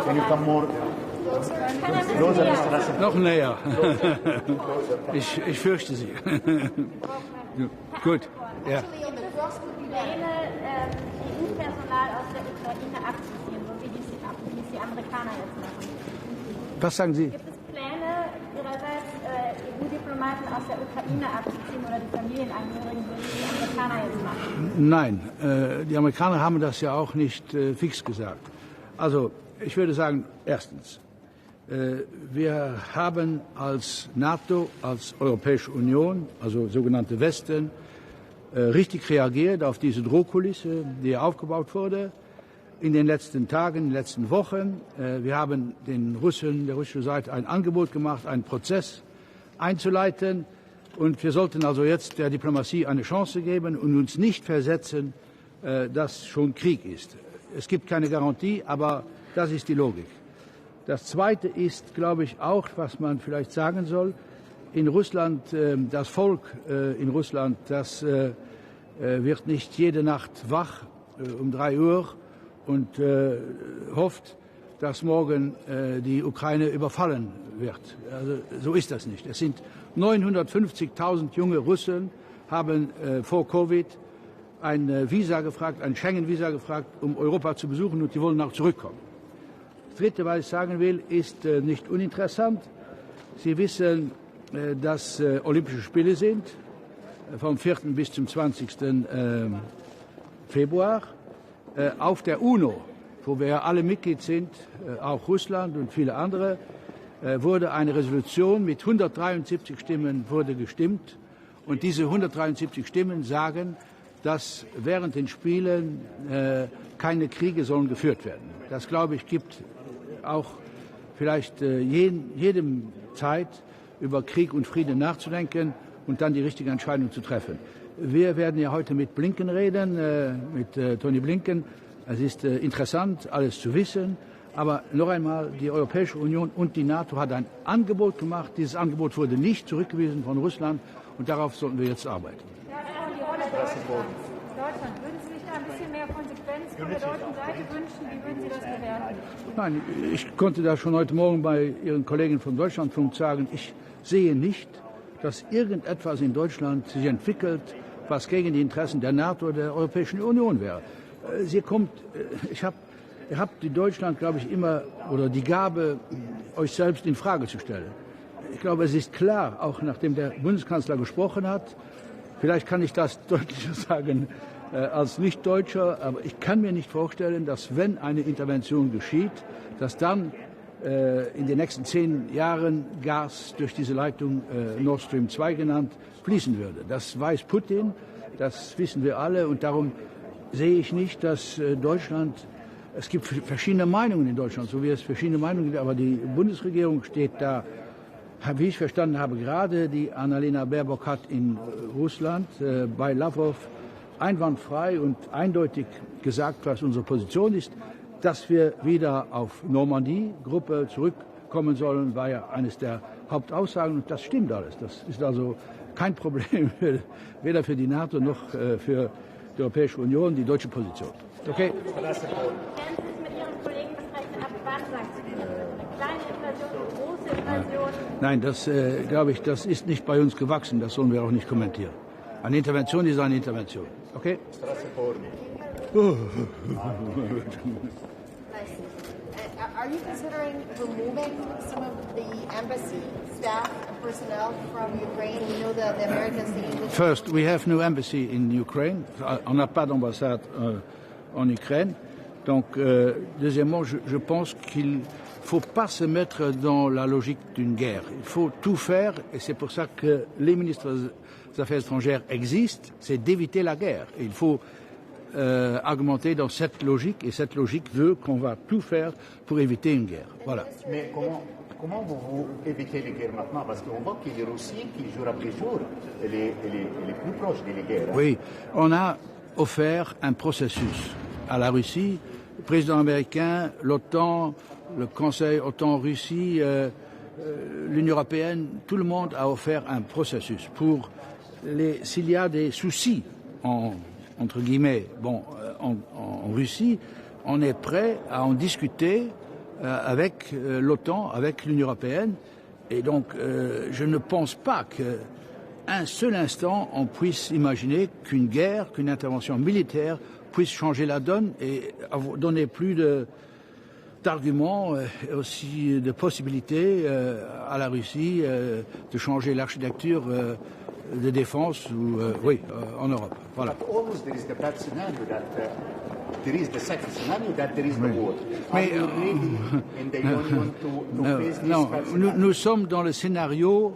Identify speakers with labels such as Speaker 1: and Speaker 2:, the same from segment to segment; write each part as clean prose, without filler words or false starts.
Speaker 1: Can you come more?
Speaker 2: Noch näher. Ich fürchte Sie. Gut. Ja.
Speaker 3: EU-Personal aus der Ukraine abzuziehen, so wie es die Amerikaner jetzt machen.
Speaker 2: Was sagen Sie?
Speaker 3: Gibt es Pläne Ihrerseits, EU-Diplomaten aus der Ukraine abzuziehen oder die Familienangehörigen, so wie die Amerikaner jetzt machen?
Speaker 2: Nein, die Amerikaner haben das ja auch nicht fix gesagt. Also ich würde sagen, erstens, wir haben als NATO, als Europäische Union, also sogenannte Westen, richtig reagiert auf diese Drohkulisse, die aufgebaut wurde in den letzten Tagen, in den letzten Wochen. Wir haben der russischen Seite ein Angebot gemacht, einen Prozess einzuleiten. Und wir sollten also jetzt der Diplomatie eine Chance geben und uns nicht versetzen, dass schon Krieg ist. Es gibt keine Garantie, aber das ist die Logik. Das Zweite ist, glaube ich, auch, was man vielleicht sagen soll, in Russland, das Volk in Russland, das wird nicht jede Nacht wach um 3 Uhr und hofft, dass morgen die Ukraine überfallen wird. Also, so ist das nicht. Es sind 950.000 junge Russen, haben vor Covid ein Visa gefragt, ein Schengen-Visa gefragt, um Europa zu besuchen, und die wollen auch zurückkommen. Das Dritte, was ich sagen will, ist nicht uninteressant. Sie wissen, dass Olympische Spiele sind, vom 4. bis zum 20. Februar. Auf der UNO, wo wir alle Mitglied sind, auch Russland und viele andere, wurde eine Resolution mit 173 Stimmen wurde gestimmt. Und diese 173 Stimmen sagen, dass während den Spielen keine Kriege sollen geführt werden. Das, glaube ich, gibt auch vielleicht jedem Zeit, über Krieg und Frieden nachzudenken und dann die richtige Entscheidung zu treffen. Wir werden ja heute mit Blinken reden, mit Tony Blinken. Es ist interessant, alles zu wissen. Aber noch einmal, die Europäische Union und die NATO hat ein Angebot gemacht. Dieses Angebot wurde nicht zurückgewiesen von Russland, und darauf sollten wir jetzt arbeiten.
Speaker 4: Deutschland, würden Sie sich da ein bisschen mehr Konsequenz von der deutschen Seite wünschen? Wie würden Sie das bewerten?
Speaker 2: Nein, ich konnte das schon heute Morgen bei Ihren Kollegen vom Deutschlandfunk sagen. Ich sehe nicht, dass irgendetwas in Deutschland sich entwickelt, was gegen die Interessen der NATO oder der Europäischen Union wäre. Ihr habt in Deutschland, glaube ich, immer oder die Gabe, euch selbst in Frage zu stellen. Ich glaube, es ist klar, auch nachdem der Bundeskanzler gesprochen hat, vielleicht kann ich das deutlicher sagen als Nicht-Deutscher, aber ich kann mir nicht vorstellen, dass, wenn eine Intervention geschieht, dass dann in den nächsten 10 Jahren Gas durch diese Leitung Nord Stream 2 genannt fließen würde. Das weiß Putin, das wissen wir alle und darum sehe ich nicht, dass Deutschland, es gibt verschiedene Meinungen in Deutschland, so wie es verschiedene Meinungen gibt, aber die Bundesregierung steht da, wie ich verstanden habe, gerade die Annalena Baerbock hat in Russland bei Lavrov einwandfrei und eindeutig gesagt, was unsere Position ist, dass wir wieder auf Normandie-Gruppe zurückkommen sollen, war ja eines der Hauptaussagen und das stimmt alles. Das ist also kein Problem, weder für die NATO noch für die Europäische Union, die deutsche Position. Okay?
Speaker 3: Werden Sie es mit Ihren Kollegen besprechen, ab wann Sanktionen? Eine kleine Invasion, eine große Invasion?
Speaker 2: Nein, das glaube ich, das ist nicht bei uns gewachsen, das sollen wir auch nicht kommentieren. Eine Intervention ist eine Intervention. Okay?
Speaker 1: Are you considering removing some of the embassy staff and personnel from Ukraine? We know that the Americans, the English...
Speaker 2: First, we have no embassy in Ukraine. On n'a pas d'ambassade en Ukraine. Donc, deuxièmement, je pense qu'il ne faut pas se mettre dans la logique d'une guerre. Il faut tout faire, et c'est pour ça que les ministres des Affaires étrangères existent, c'est d'éviter la guerre. Et il faut argumenter dans cette logique, et cette logique veut qu'on va tout faire pour éviter une guerre. Voilà.
Speaker 5: Mais comment vous évitez les guerres maintenant? Parce qu'on voit qu'il y a Russie qui jour après jour, elle est plus proche des guerres.
Speaker 2: Oui, on a offert un processus à la Russie, le président américain, l'OTAN, le Conseil OTAN-Russie, l'Union européenne, tout le monde a offert un processus pour s'il y a des soucis entre guillemets, en Russie, on est prêt à en discuter avec l'OTAN, avec l'Union européenne. Et donc, je ne pense pas qu'un seul instant, on puisse imaginer qu'une guerre, qu'une intervention militaire puisse changer la donne et donner plus d'arguments et aussi de possibilités à la Russie de changer l'architecture de défense en Europe. Voilà.
Speaker 5: But always there is the bad scenario that there is the second scenario that there is the war.
Speaker 2: Mais,
Speaker 5: Are you ready in the Union to face this
Speaker 2: non,
Speaker 5: bad scenario?
Speaker 2: nous sommes dans le scénario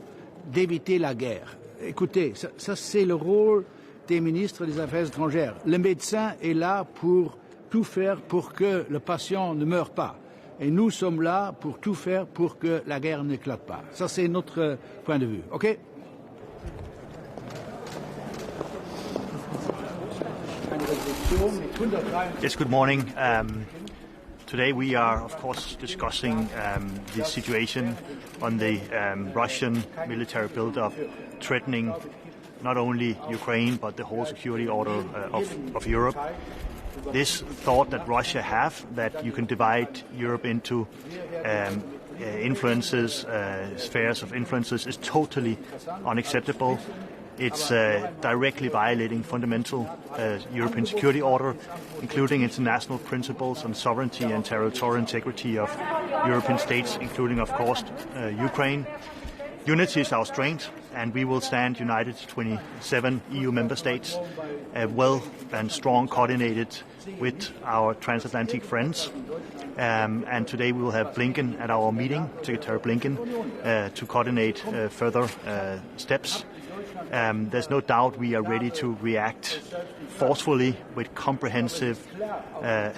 Speaker 2: d'éviter la guerre. Écoutez, ça c'est le rôle des ministres des Affaires étrangères. Le médecin est là pour tout faire pour que le patient ne meure pas. Et nous sommes là pour tout faire pour que la guerre n'éclate pas. Ça c'est notre point de vue. OK?
Speaker 6: Yes, good morning. Today we are, of course, discussing the situation on the Russian military buildup threatening not only Ukraine but the whole security order of Europe. This thought that Russia have that you can divide Europe into influences, spheres of influences is totally unacceptable. It's directly violating fundamental European security order, including international principles on sovereignty and territorial integrity of European states, including, of course, Ukraine. Unity is our strength, and we will stand united, 27 EU member states, well and strong, coordinated with our transatlantic friends. And today we will have Blinken at our meeting, Secretary Blinken, to coordinate further steps. There's no doubt we are ready to react forcefully with comprehensive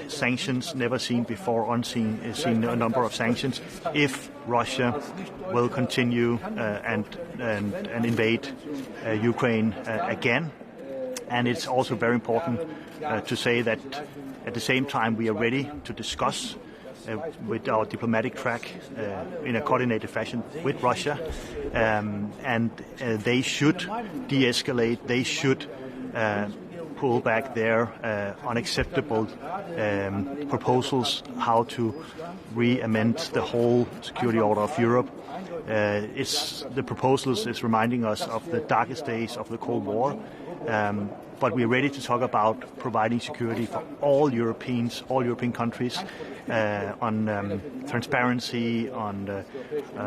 Speaker 6: sanctions, never seen before, seen a number of sanctions, if Russia will continue and invade Ukraine again. And it's also very important to say that at the same time we are ready to discuss with our diplomatic track in a coordinated fashion with Russia, and they should de-escalate, they should pull back their unacceptable proposals how to re-amend the whole security order of Europe. The proposals is reminding us of the darkest days of the Cold War, but we're ready to talk about providing security for all Europeans, all European countries, on transparency, on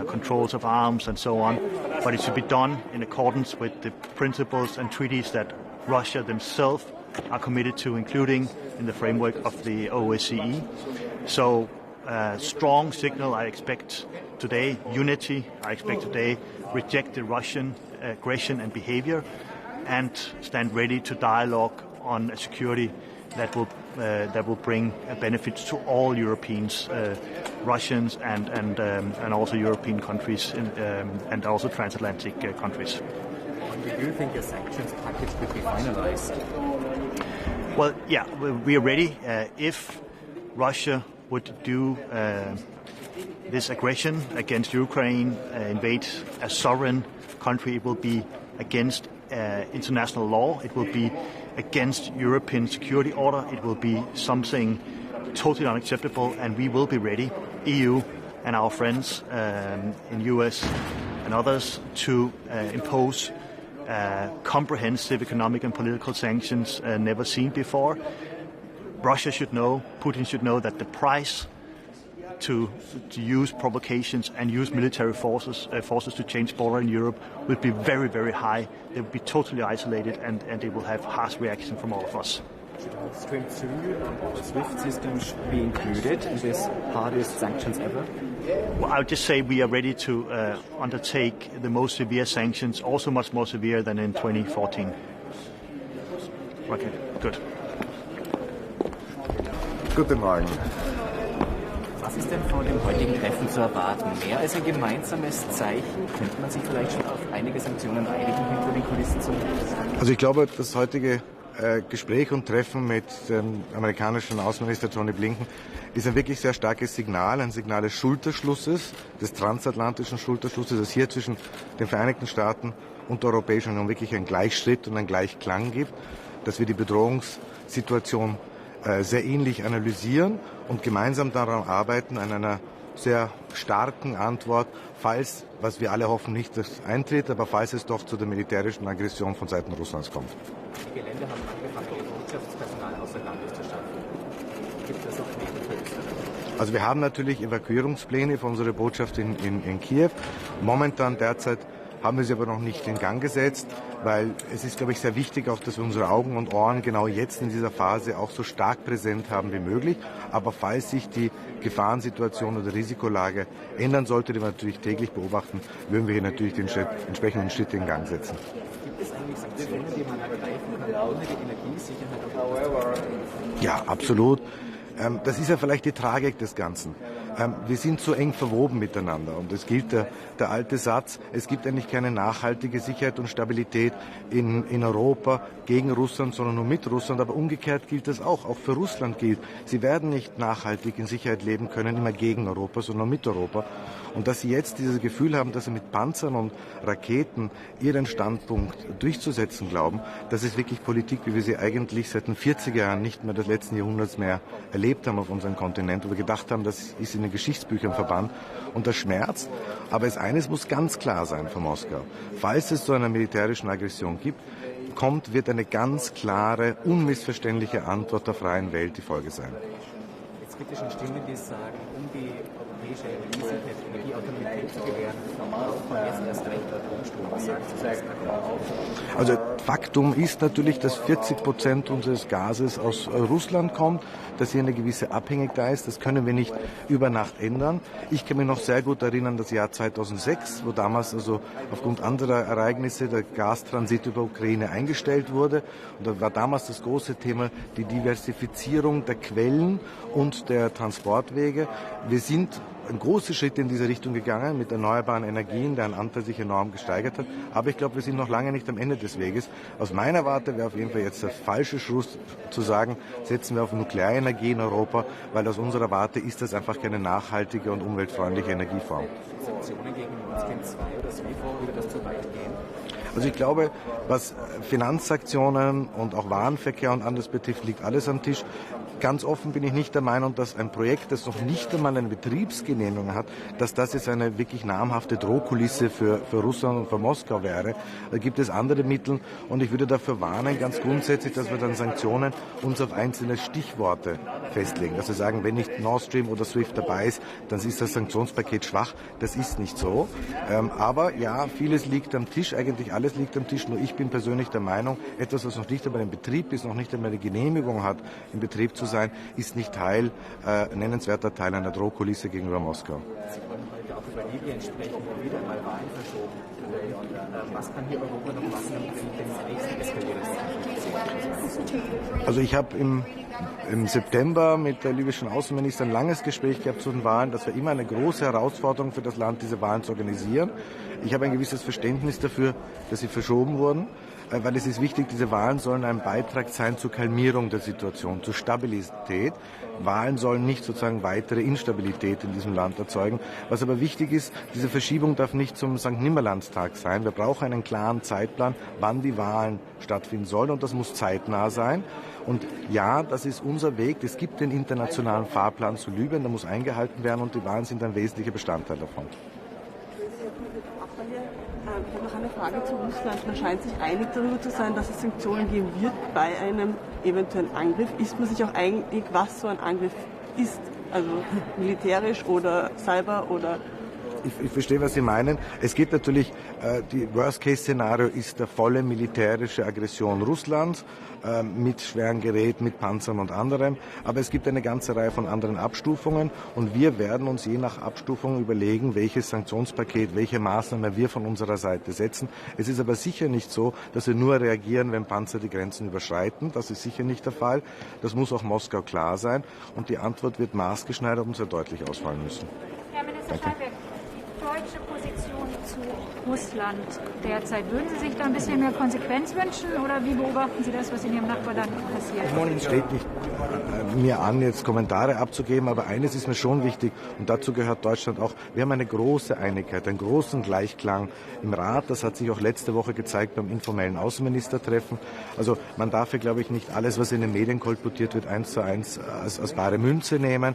Speaker 6: controls of arms and so on. But it should be done in accordance with the principles and treaties that Russia themselves are committed to, including in the framework of the OSCE. So strong signal. I expect today unity. I expect today reject the Russian aggression and behavior, and stand ready to dialogue on a security that will bring benefits to all Europeans, Russians and also European countries and also transatlantic countries.
Speaker 7: Do you think a sanctions package could be finalized?
Speaker 6: Well, yeah, we are ready. If Russia would do this aggression against Ukraine, invade a sovereign country, it will be against international law. It will be against European security order. It will be something totally unacceptable, and we will be ready, EU and our friends in US and others, to impose comprehensive economic and political sanctions never seen before. Russia should know, Putin should know, that the price to use provocations and use military forces to change border in Europe will be very, very high. They will be totally isolated, and they will have harsh reaction from all of us.
Speaker 7: Should Nord Stream 2 and the SWIFT system be included in this hardest sanctions ever?
Speaker 6: Well, I would just say we are ready to undertake the most severe sanctions, also much more severe than in 2014. Okay, good.
Speaker 8: Guten Morgen.
Speaker 7: Was ist denn von dem heutigen Treffen zu erwarten? Mehr als ein gemeinsames Zeichen? Könnte man sich vielleicht schon auf einige Sanktionen einigen hinter den Kulissen zumindest?
Speaker 8: Also ich glaube, das heutige Gespräch und Treffen mit dem amerikanischen Außenminister Tony Blinken ist ein wirklich sehr starkes Signal, ein Signal des Schulterschlusses, des transatlantischen Schulterschlusses, dass hier zwischen den Vereinigten Staaten und der Europäischen Union wirklich ein Gleichschritt und ein Gleichklang gibt, dass wir die Bedrohungssituation sehr ähnlich analysieren und gemeinsam daran arbeiten, an einer sehr starken Antwort, falls, was wir alle hoffen, nicht eintritt, aber falls es doch zu der militärischen Aggression von Seiten Russlands kommt.
Speaker 7: Einige Länder haben angefangen, ihr Botschaftspersonal außer Landes zu schaffen. Gibt es auch Pläne für Österreich?
Speaker 8: Also wir haben natürlich Evakuierungspläne für unsere Botschaft in Kiew. Momentan derzeit haben wir sie aber noch nicht in Gang gesetzt, weil es ist, glaube ich, sehr wichtig auch, dass wir unsere Augen und Ohren genau jetzt in dieser Phase auch so stark präsent haben wie möglich. Aber falls sich die Gefahrensituation oder Risikolage ändern sollte, die wir natürlich täglich beobachten, würden wir hier natürlich den entsprechenden Schritt in Gang setzen.
Speaker 7: Gibt es eigentlich Sanktionen, die man ergreifen kann, ohne die Energiesicherheit auch?
Speaker 8: Ja, absolut. Das ist ja vielleicht die Tragik des Ganzen. Wir sind so eng verwoben miteinander und es gilt der alte Satz, es gibt eigentlich keine nachhaltige Sicherheit und Stabilität in Europa gegen Russland, sondern nur mit Russland. Aber umgekehrt gilt das auch für Russland gilt. Sie werden nicht nachhaltig in Sicherheit leben können, immer gegen Europa, sondern mit Europa. Und dass sie jetzt dieses Gefühl haben, dass sie mit Panzern und Raketen ihren Standpunkt durchzusetzen glauben, das ist wirklich Politik, wie wir sie eigentlich seit den 40er Jahren nicht mehr des letzten Jahrhunderts mehr erlebt haben auf unserem Kontinent, wo wir gedacht haben, das ist in den Geschichtsbüchern verbannt und das schmerzt. Aber eines muss ganz klar sein von Moskau. Falls es zu einer militärischen Aggression wird eine ganz klare, unmissverständliche Antwort der freien Welt die Folge sein.
Speaker 7: Jetzt gibt es schon Stimmen, die sagen, um die europäische Energiesicherheit, Energieautorität zu gewähren, braucht man jetzt erst recht Atomstrom. Was sagst du dazu?
Speaker 8: Also Faktum ist natürlich, dass 40% unseres Gases aus Russland kommt, dass hier eine gewisse Abhängigkeit da ist. Das können wir nicht über Nacht ändern. Ich kann mich noch sehr gut erinnern, das Jahr 2006, wo damals also aufgrund anderer Ereignisse der Gastransit über Ukraine eingestellt wurde. Und da war damals das große Thema die Diversifizierung der Quellen und der Transportwege. Wir sind ein großer Schritt in diese Richtung gegangen mit erneuerbaren Energien, deren Anteil sich enorm gesteigert hat. Aber ich glaube, wir sind noch lange nicht am Ende des Weges. Aus meiner Warte wäre auf jeden Fall jetzt der falsche Schluss zu sagen, setzen wir auf Nuklearenergie in Europa, weil aus unserer Warte ist das einfach keine nachhaltige und umweltfreundliche Energieform.
Speaker 7: Sanktionen gegen Nord Stream 2 oder so, würde das zu weit gehen?
Speaker 8: Also ich glaube, was Finanzsanktionen und auch Warenverkehr und anderes betrifft, liegt alles am Tisch. Ganz offen bin ich nicht der Meinung, dass ein Projekt, das noch nicht einmal eine Betriebsgenehmigung hat, dass das jetzt eine wirklich namhafte Drohkulisse für Russland und für Moskau wäre. Da gibt es andere Mittel und ich würde dafür warnen, ganz grundsätzlich, dass wir dann Sanktionen uns auf einzelne Stichworte festlegen. Dass wir sagen, wenn nicht Nord Stream oder SWIFT dabei ist, dann ist das Sanktionspaket schwach. Das ist nicht so. Aber ja, vieles liegt am Tisch, eigentlich alles liegt am Tisch. Nur ich bin persönlich der Meinung, etwas, was noch nicht einmal in Betrieb ist, noch nicht einmal eine Genehmigung hat, in Betrieb zu zu sein, ist nicht nennenswerter Teil einer Drohkulisse gegenüber Moskau.
Speaker 7: Sie wollen heute auch über Libyen sprechen, wo wieder einmal Wahlen verschoben werden. Was kann hier Europa noch machen, damit es nicht eskaliert?
Speaker 8: Also ich habe im September mit der libyschen Außenministerin ein langes Gespräch gehabt zu den Wahlen. Das war immer eine große Herausforderung für das Land, diese Wahlen zu organisieren. Ich habe ein gewisses Verständnis dafür, dass sie verschoben wurden, weil es ist wichtig, diese Wahlen sollen ein Beitrag sein zur Kalmierung der Situation, zur Stabilität. Wahlen sollen nicht sozusagen weitere Instabilität in diesem Land erzeugen. Was aber wichtig ist, diese Verschiebung darf nicht zum St. Nimmerlandstag sein. Wir brauchen einen klaren Zeitplan, wann die Wahlen stattfinden sollen, und das muss zeitnah sein. Und ja, das ist unser Weg. Es gibt den internationalen Fahrplan zu Libyen, der muss eingehalten werden, und die Wahlen sind ein wesentlicher Bestandteil davon.
Speaker 9: Ich habe noch eine Frage zu Russland. Man scheint sich einig darüber zu sein, dass es Sanktionen geben wird bei einem eventuellen Angriff. Ist man sich auch einig, was so ein Angriff ist? Also militärisch oder cyber oder...
Speaker 8: Ich verstehe, was Sie meinen. Es geht natürlich, die Worst-Case-Szenario ist der volle militärische Aggression Russlands mit schweren Geräten, mit Panzern und anderem. Aber es gibt eine ganze Reihe von anderen Abstufungen, und wir werden uns je nach Abstufung überlegen, welches Sanktionspaket, welche Maßnahmen wir von unserer Seite setzen. Es ist aber sicher nicht so, dass wir nur reagieren, wenn Panzer die Grenzen überschreiten. Das ist sicher nicht der Fall. Das muss auch Moskau klar sein, und die Antwort wird maßgeschneidert und sehr deutlich ausfallen müssen.
Speaker 4: Herr Minister Scheinberg, deutsche Position zu Russland derzeit. Würden Sie sich da ein bisschen mehr Konsequenz wünschen, oder wie beobachten Sie das, was in Ihrem Nachbarland passiert?
Speaker 8: Es steht nicht mir an, jetzt Kommentare abzugeben, aber eines ist mir schon wichtig, und dazu gehört Deutschland auch. Wir haben eine große Einigkeit, einen großen Gleichklang im Rat. Das hat sich auch letzte Woche gezeigt beim informellen Außenministertreffen. Also man darf hier, glaube ich, nicht alles, was in den Medien kolportiert wird, 1:1 als bare Münze nehmen.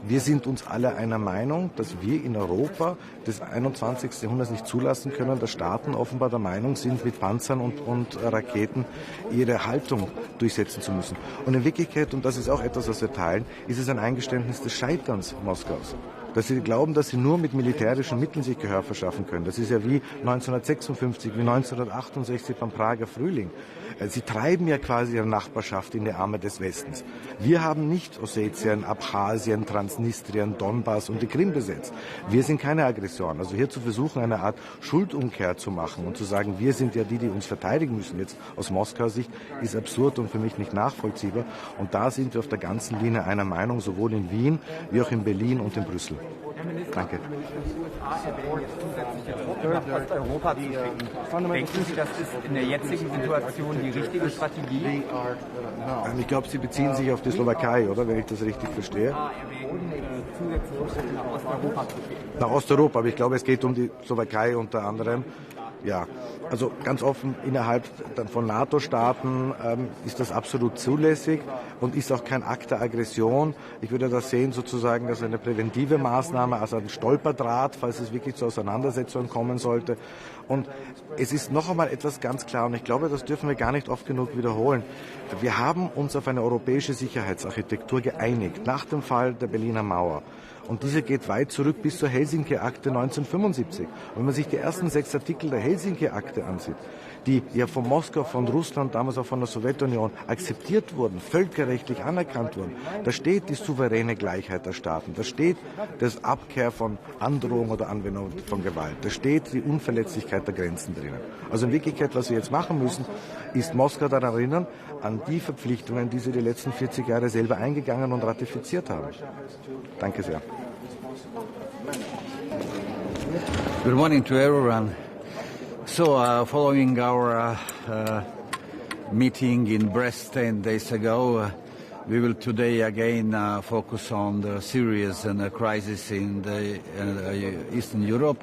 Speaker 8: Wir sind uns alle einer Meinung, dass wir in Europa des 21. Jahrhunderts nicht zulassen können, dass Staaten offenbar der Meinung sind, mit Panzern und Raketen ihre Haltung durchsetzen zu müssen. Und in Wirklichkeit, und das ist auch etwas, was wir teilen, ist es ein Eingeständnis des Scheiterns Moskaus. Dass sie glauben, dass sie nur mit militärischen Mitteln sich Gehör verschaffen können. Das ist ja wie 1956, wie 1968 beim Prager Frühling. Sie treiben ja quasi ihre Nachbarschaft in die Arme des Westens. Wir haben nicht Ossetien, Abchasien, Transnistrien, Donbass und die Krim besetzt. Wir sind keine Aggression. Also hier zu versuchen, eine Art Schuldumkehr zu machen und zu sagen, wir sind ja die uns verteidigen müssen, jetzt aus Moskaus Sicht, ist absurd und für mich nicht nachvollziehbar. Und da sind wir auf der ganzen Linie einer Meinung, sowohl in Wien wie auch in Berlin und in Brüssel. Danke.
Speaker 7: Nach Osteuropa zu schicken. Denken Sie, das ist in der jetzigen Situation die richtige Strategie?
Speaker 8: Ich glaube, Sie beziehen sich auf die Slowakei, oder? Wenn ich das richtig verstehe.
Speaker 7: Zusätzlich nach Osteuropa zu schicken.
Speaker 8: Nach Osteuropa, aber ich glaube, es geht um die Slowakei unter anderem. Ja, also ganz offen, innerhalb von NATO-Staaten ist das absolut zulässig und ist auch kein Akt der Aggression. Ich würde das sehen sozusagen als eine präventive Maßnahme, also ein Stolperdraht, falls es wirklich zu Auseinandersetzungen kommen sollte. Und es ist noch einmal etwas ganz klar, und ich glaube, das dürfen wir gar nicht oft genug wiederholen. Wir haben uns auf eine europäische Sicherheitsarchitektur geeinigt, nach dem Fall der Berliner Mauer. Und diese geht weit zurück bis zur Helsinki-Akte 1975. Und wenn man sich die ersten 6 Artikel der Helsinki-Akte ansieht, die ja von Moskau, von Russland, damals auch von der Sowjetunion akzeptiert wurden, völkerrechtlich anerkannt wurden, da steht die souveräne Gleichheit der Staaten, da steht das Abkehr von Androhung oder Anwendung von Gewalt, da steht die Unverletzlichkeit der Grenzen drinnen. Also in Wirklichkeit, was wir jetzt machen müssen, ist Moskau daran erinnern, an die Verpflichtungen, die sie die letzten 40 Jahre selber eingegangen und ratifiziert haben. Danke sehr.
Speaker 10: Good morning to everyone. So, following our meeting in Brest 10 days ago, we will today again focus on the serious crisis in the Eastern Europe.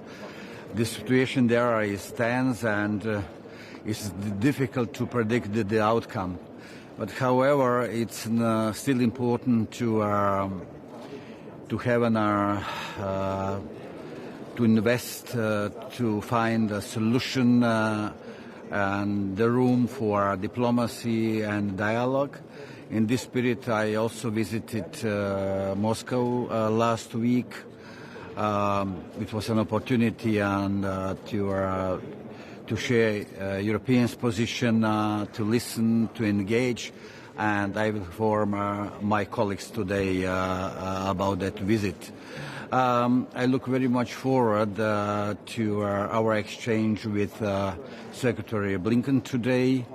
Speaker 10: The situation there is tense and it's difficult to predict the outcome. But however, it's still important to have to invest to find a solution and the room for diplomacy and dialogue. In this spirit, I also visited Moscow last week. It was an opportunity to share Europeans' position, to listen, to engage. and I will inform my colleagues today about that visit. I look very much forward to our exchange with Secretary Blinken today.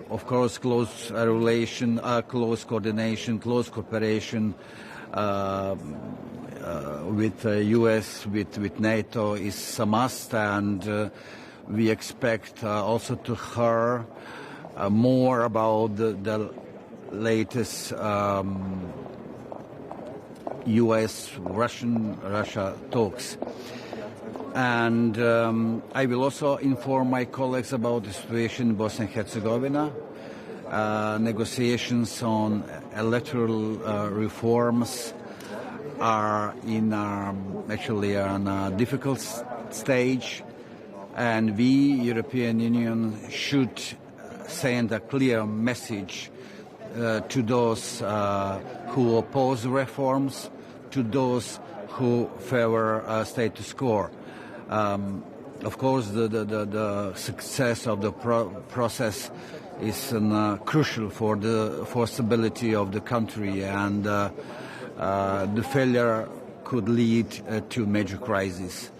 Speaker 10: Of course, close relation, close coordination, close cooperation with the U.S., with NATO is a must, and we expect also to hear more about the latest U.S.-Russia talks. And I will also inform my colleagues about the situation in Bosnia and Herzegovina. Negotiations on electoral reforms are actually on a difficult stage, and we, European Union, should send a clear message to those who oppose reforms, to those who favor status quo. Of course, the success of the process is crucial for stability of the country, and the failure could lead to major crisis.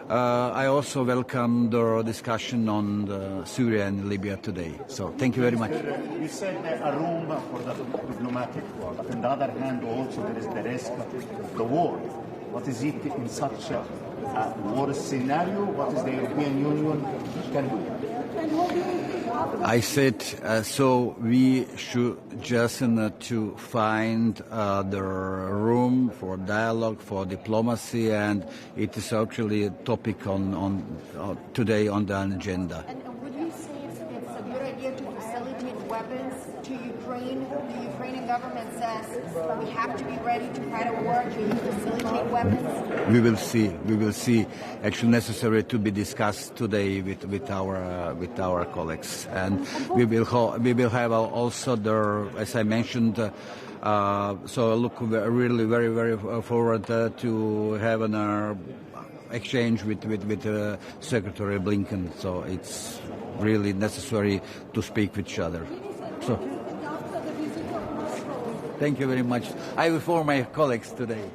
Speaker 10: I also welcome the discussion on Syria and Libya today. So thank you very much.
Speaker 5: You said a room for the diplomatic work, but on the other hand also there is the risk of the war. What is it in such a war scenario? What is the European Union can do?
Speaker 10: I said so we should just to find the room for dialogue, for diplomacy, and it is actually a topic on today on the agenda.
Speaker 1: And would you say it's a good idea to facilitate weapons to Ukraine? The Ukrainian government says we have to be ready to fight a war. Can you facilitate weapons?
Speaker 10: We will see. We will see. Actually, necessary to be discussed today with our colleagues, and we will have also as I mentioned. So I look really very forward to have an exchange with Secretary Blinken. So it's really necessary to speak with each other. So thank you very much. I will inform my colleagues today.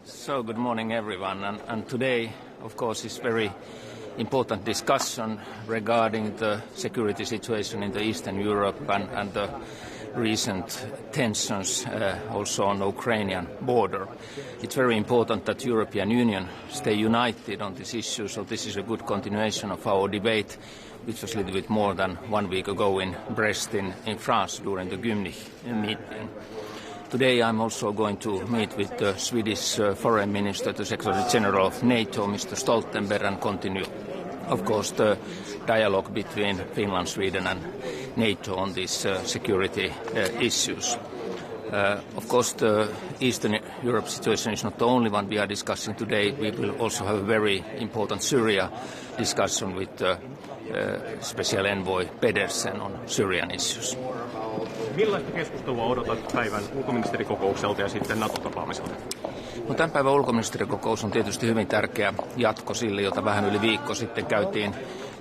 Speaker 11: So good morning everyone, and today of course is very important discussion regarding the security situation in the Eastern Europe and the recent tensions also on the Ukrainian border. It's very important that European Union stay united on this issue, so this is a good continuation of our debate, which was a little bit more than 1 week ago in Brest in France during the Gymnich meeting. Today I'm also going to meet with the Swedish Foreign Minister, the Secretary General of NATO, Mr. Stoltenberg, and continue, of course, the dialogue between Finland, Sweden and NATO on these security issues. Of course, the Eastern Europe situation is not the only one we are discussing today. We will also have a very important Syria discussion with Special Envoy Pedersen on Syrian issues.
Speaker 12: Millaista keskustelua odotat päivän ulkoministerikokoukselta ja sitten NATO-tapaamiselta?
Speaker 11: No, tämän päivän ulkoministerikokous on tietysti hyvin tärkeä jatko sille, jota vähän yli viikko sitten käytiin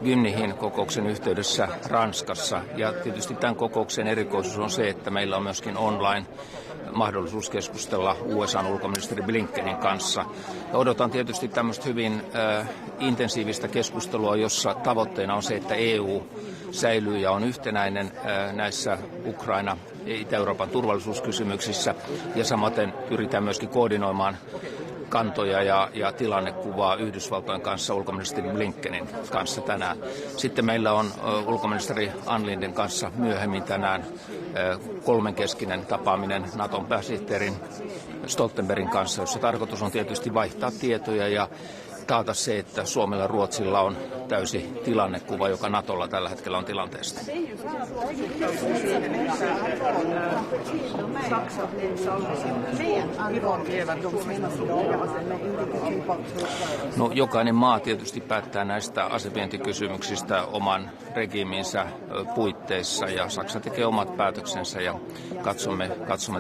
Speaker 11: Gymnichin kokouksen yhteydessä Ranskassa. Ja tietysti tämän kokouksen erikoisuus on se, että meillä on myöskin online mahdollisuus keskustella USA:n ulkoministeri Blinkenin kanssa. Ja odotan tietysti tämmöistä hyvin intensiivistä keskustelua, jossa tavoitteena on se, että EU säilyy ja on yhtenäinen näissä Ukraina- ja Itä-Euroopan turvallisuuskysymyksissä, ja samaten pyritään myöskin koordinoimaan kantoja ja tilannekuvaa Yhdysvaltojen kanssa ulkoministeri Blinkenin kanssa tänään. Sitten meillä on ulkoministeri Ann Linden kanssa myöhemmin tänään kolmenkeskinen tapaaminen Naton pääsihteerin Stoltenbergin kanssa, jossa tarkoitus on tietysti vaihtaa tietoja ja taata se, että Suomella ja Ruotsilla on täysi tilannekuva, joka Natolla tällä hetkellä on tilanteesta. No, jokainen maa tietysti päättää näistä asevientikysymyksistä oman regiiminsä puitteissa, ja Saksa tekee omat päätöksensä ja katsomme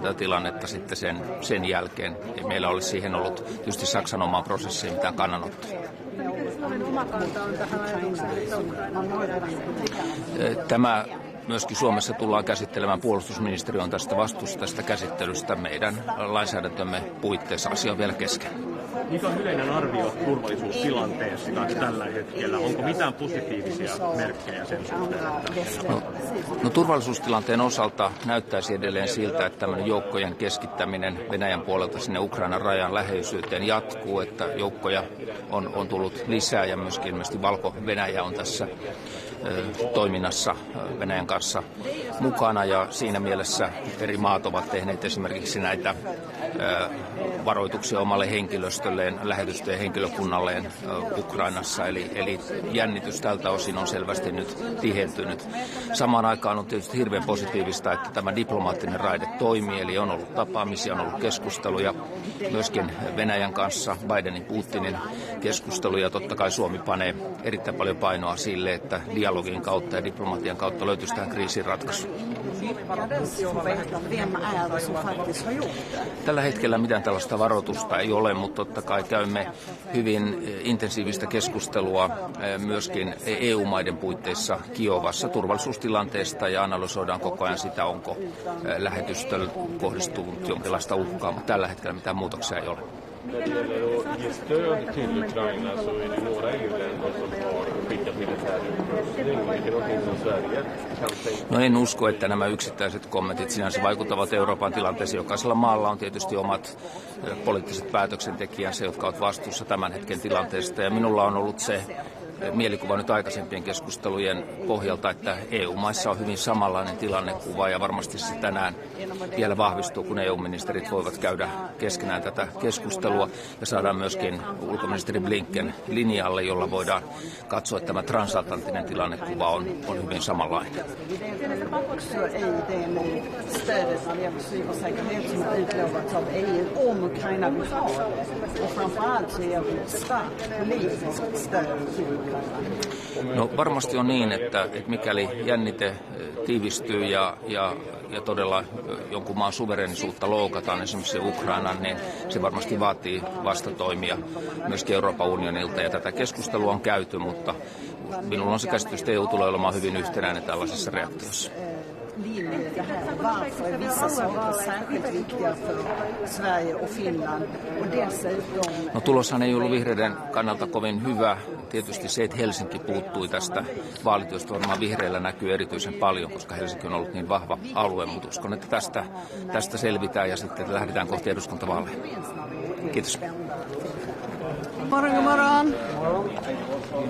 Speaker 11: tätä tilannetta sitten sen jälkeen. Ja meillä olisi siihen ollut tietysti Saksan omaan prosessiin mitään kannanottoa. Tämä myöskin Suomessa tullaan käsittelemään. Puolustusministeriö on tästä vastuussa tästä käsittelystä meidän lainsäädäntömme puitteissa. Asia on vielä kesken.
Speaker 12: Mikä on yleinen arvio turvallisuustilanteessa tällä hetkellä? Onko mitään positiivisia merkkejä sen suhteen?
Speaker 11: No, turvallisuustilanteen osalta näyttäisi edelleen siltä, että tämmöinen joukkojen keskittäminen Venäjän puolelta sinne Ukrainan rajan läheisyyteen jatkuu, että joukkoja on tullut lisää ja myöskin Valko-Venäjä on tässä toiminnassa Venäjän kanssa mukana ja siinä mielessä eri maat ovat tehneet esimerkiksi näitä varoituksia omalle henkilöstölleen, lähetystöjen henkilökunnalleen Ukrainassa, eli jännitys tältä osin on selvästi nyt tihentynyt. Samaan aikaan on tietysti hirveän positiivista, että tämä diplomaattinen raide toimii, eli on ollut tapaamisia, on ollut keskusteluja myöskin Venäjän kanssa, Bidenin, Putinin keskusteluja. Totta kai Suomi panee erittäin paljon painoa sille, että dialogin kautta ja diplomatian kautta löytyisi tähän kriisin ratkaisu. Tällä hetkellä mitään tällaista varoitusta ei ole, mutta totta kai käymme hyvin intensiivistä keskustelua myöskin EU-maiden puitteissa Kiovassa turvallisuustilanteesta ja analysoidaan koko ajan sitä, onko lähetystöllä kohdistunut jonkinlaista uhkaa, mutta tällä hetkellä mitään muutoksia ei ole.
Speaker 12: När det gäller att ge stöd till Ukraina så är det några EU-länder som har skickat militär utrustning, vilket någonting som Sverige kan tänka.
Speaker 11: No en usko, että nämä yksittäiset kommentit sinänsä vaikuttavat Euroopan tilanteeseen. Jokaisella maalla on tietysti omat poliittiset päätöksentekijänsä, jotka ovat vastuussa tämän hetken tilanteesta. Ja minulla on ollut se mielikuva nyt aikaisempien keskustelujen pohjalta, että EU-maissa on hyvin samanlainen tilannekuva ja varmasti se tänään vielä vahvistuu, kun EU-ministerit voivat käydä keskenään tätä keskustelua ja saadaan myöskin ulkoministeri Blinken linjalle, jolla voidaan katsoa, että tämä transatlanttinen tilannekuva on hyvin samanlainen. No varmasti on niin, että mikäli jännite tiivistyy ja todella jonkun maan suverenisuutta loukataan, esimerkiksi Ukrainan, niin se varmasti vaatii vastatoimia myöskin Euroopan unionilta. Ja tätä keskustelua on käyty, mutta minulla on se käsitys, että EU tulee olemaan hyvin yhtenäinen tällaisessa reaktiossa.
Speaker 13: Varför är vissa saker särskilt viktiga för Sverige och Finland och dessutom...
Speaker 11: No tuloshan ei ollut vihreiden kannalta kovin hyvä. Tietysti se, että Helsinki puuttui tästä vaalityöstä, varmaan vihreillä näkyy erityisen paljon, koska Helsinki on ollut niin vahva alue, mutta uskon, että tästä selvitään ja sitten lähdetään kohti eduskuntavaaleja. Kiitos.
Speaker 9: Morgon.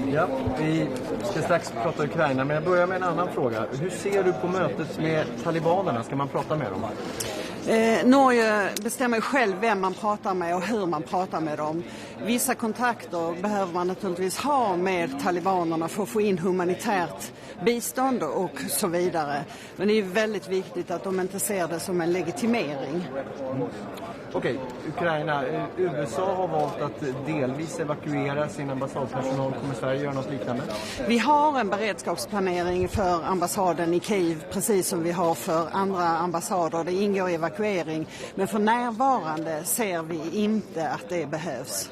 Speaker 14: Ja, vi ska strax prata Ukraina, men jag börjar med en annan fråga. Hur ser du på mötet med talibanerna? Ska man prata med dem?
Speaker 9: Norge bestämmer själv vem man pratar med och hur man pratar med dem. Vissa kontakter behöver man naturligtvis ha med talibanerna för att få in humanitärt bistånd och så vidare. Men det är väldigt viktigt att de inte ser det som en legitimering.
Speaker 14: Okej, Ukraina. USA har valt att delvis evakuera sin ambassadpersonal. Kommer Sverige göra något liknande?
Speaker 9: Vi har en beredskapsplanering för ambassaden i Kiev, precis som vi har för andra ambassader. Det ingår evakuering, men för närvarande ser vi inte att det behövs.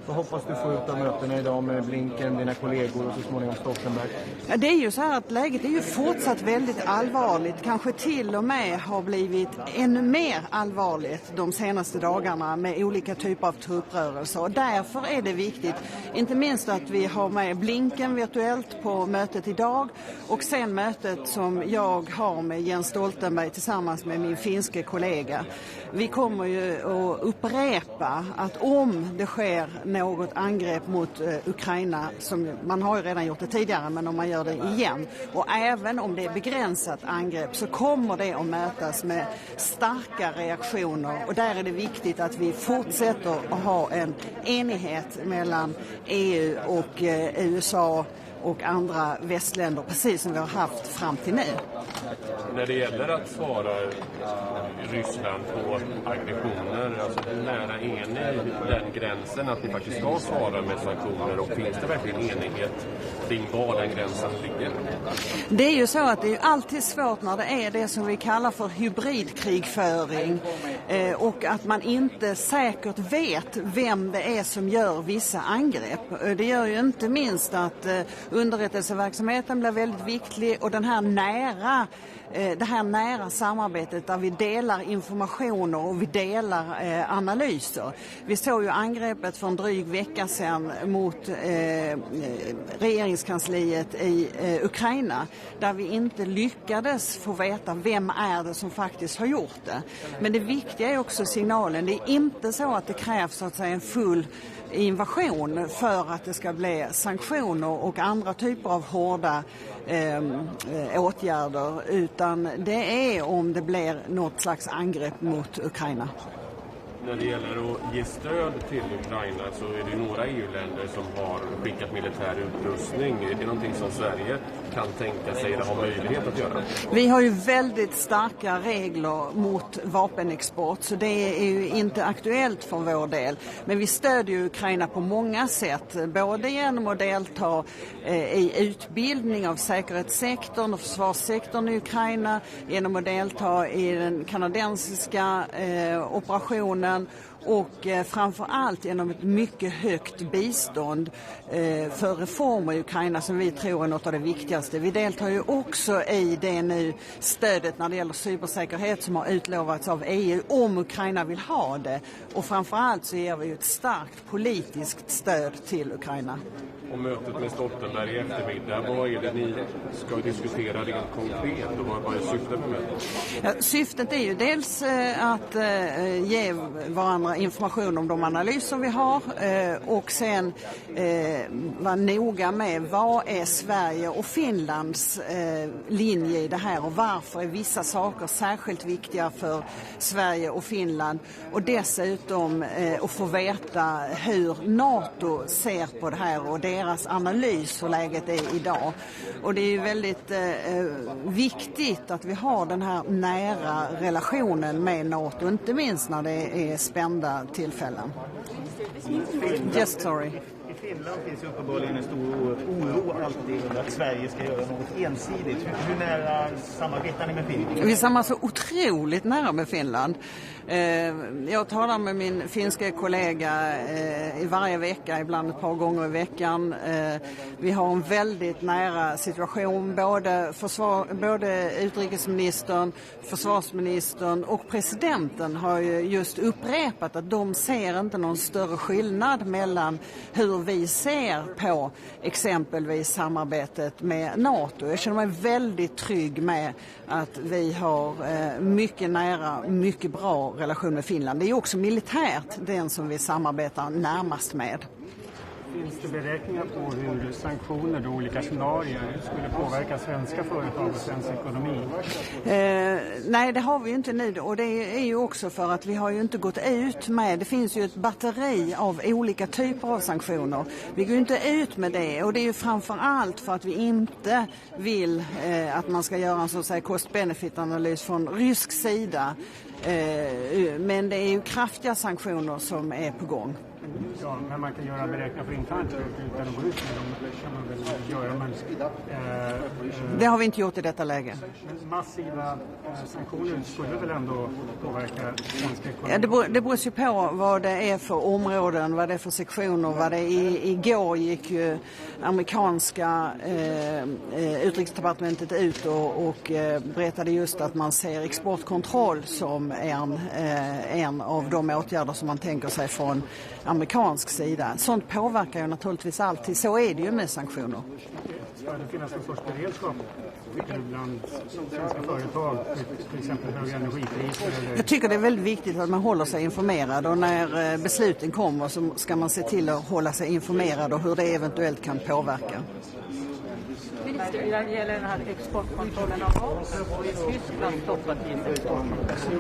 Speaker 14: Vad hoppas du få ut av mötena idag med Blinken, dina kollegor och så småningom Stoltenberg?
Speaker 9: Ja, det är ju så här att läget är ju fortsatt väldigt allvarligt. Kanske till och med har blivit ännu mer allvarligt de senaste dagarna med olika typer av trupprörelser. Och därför är det viktigt, inte minst att vi har med Blinken virtuellt på mötet idag och sen mötet som jag har med Jens Stoltenberg tillsammans med min finske kollega. Vi kommer ju att upprepa att om det sker något angrepp mot Ukraina, som man har ju redan gjort det tidigare, men om man gör det igen, och även om det är begränsat angrepp, så kommer det att mötas med starka reaktioner. Och där är det viktigt att vi fortsätter att ha en enighet mellan EU och USA
Speaker 13: och andra västländer, precis som vi har haft fram till nu.
Speaker 12: När det gäller att svara Ryssland på aggressioner, alltså hur nära är ni den gränsen att ni faktiskt ska svara med sanktioner, och finns det verkligen enighet kring var den gränsen ligger?
Speaker 13: Det är ju så att det är alltid svårt när det är det som vi kallar för hybridkrigföring och att man inte säkert vet vem det är som gör vissa angrepp. Det gör ju inte minst att underrättelseverksamheten blir väldigt viktig, och det här nära samarbetet där vi delar informationer och vi delar analyser. Vi såg ju angreppet för en dryg vecka sedan mot regeringskansliet i Ukraina, där vi inte lyckades få veta vem är det som faktiskt har gjort det. Men det viktiga är också signalen. Det är inte så att det krävs så att säga en full invasion för att det ska bli sanktioner och andra typer av hårda åtgärder, utan det är om det blir något slags angrepp mot Ukraina.
Speaker 12: När det gäller att ge stöd till Ukraina så är det några EU-länder som har skickat militär utrustning. Är det någonting som Sverige kan tänka sig eller ha möjlighet att göra? Vi
Speaker 13: har ju väldigt starka regler mot vapenexport, så det är ju inte aktuellt för vår del. Men vi stödjer Ukraina på många sätt, både genom att delta i utbildning av säkerhetssektorn och försvarssektorn i Ukraina, genom att delta i den kanadensiska operationen, och framför allt genom ett mycket högt bistånd för reformer i Ukraina som vi tror är något av det viktigaste. Vi deltar ju också i det nu stödet när det gäller cybersäkerhet som har utlovats av EU om Ukraina vill ha det. Och framför allt så ger vi ett starkt politiskt stöd till Ukraina.
Speaker 12: Och mötet med Stoltenberg i eftermiddag, vad är det ni ska diskutera rent konkret och vad är syftet med mötet?
Speaker 13: Ja, syftet är ju dels att ge varandra information om de analyser vi har och sen vara noga med vad är Sverige och Finlands linje i det här och varför är vissa saker särskilt viktiga för Sverige och Finland, och dessutom att få veta hur NATO ser på det här och deras analys hur läget är idag. Och det är ju väldigt viktigt att vi har den här nära relationen med NATO, inte minst när det är spända tillfällen. Just sorry.
Speaker 15: I Finland finns ju uppenbarligen en stor oro alltid att Sverige ska göra något ensidigt. Hur nära samarbetar ni med Finland?
Speaker 13: Vi samarbetar så otroligt nära med Finland. Jag talar med min finska kollega i varje vecka, ibland ett par gånger i veckan. Vi har en väldigt nära situation. Både utrikesministern, försvarsministern och presidenten har ju just upprepat att de ser inte någon större skillnad mellan hur vi ser på exempelvis samarbetet med NATO. Jag känner mig väldigt trygg med att vi har mycket nära, mycket bra relation med Finland. Det är också militärt den som vi samarbetar närmast med.
Speaker 16: Finns det beräkningar på hur sanktioner och olika scenarier skulle påverka svenska företag och svensk ekonomi?
Speaker 13: Nej, det har vi ju inte nu, och det är ju också för att vi har ju inte gått ut med, det finns ju ett batteri av olika typer av sanktioner. Vi går ju inte ut med det, och det är ju framför allt för att vi inte vill att man ska göra en så att säga cost-benefit-analys från rysk sida. Men det är ju kraftiga sanktioner som är på gång.
Speaker 16: Ja, men man kan göra beräkningar för internt utan att gå ut med dem. Det kan man väl göra, men
Speaker 13: det har vi inte gjort i detta läge.
Speaker 16: Men massiva sanktioner skulle väl ändå påverka svenska ekonomi?
Speaker 13: Ja, det beror ju på vad det är för områden, vad det är för sektioner. Vad det är. Igår gick ju amerikanska utrikesdepartementet ut och berättade just att man ser exportkontroll som en av de åtgärder som man tänker sig från amerikansk sida. Sånt påverkar ju naturligtvis alltid. Så är det ju med sanktioner.
Speaker 16: Ska det finnas en sorts beredskap bland svenska företag, till exempel höga energipriser?
Speaker 13: Jag tycker det är väldigt viktigt att man håller sig informerad, och när besluten kommer så ska man se till att hålla sig informerad och hur det eventuellt kan påverka.
Speaker 17: Det gäller den här exportkontrollen av vapen och i Tyskland stoppat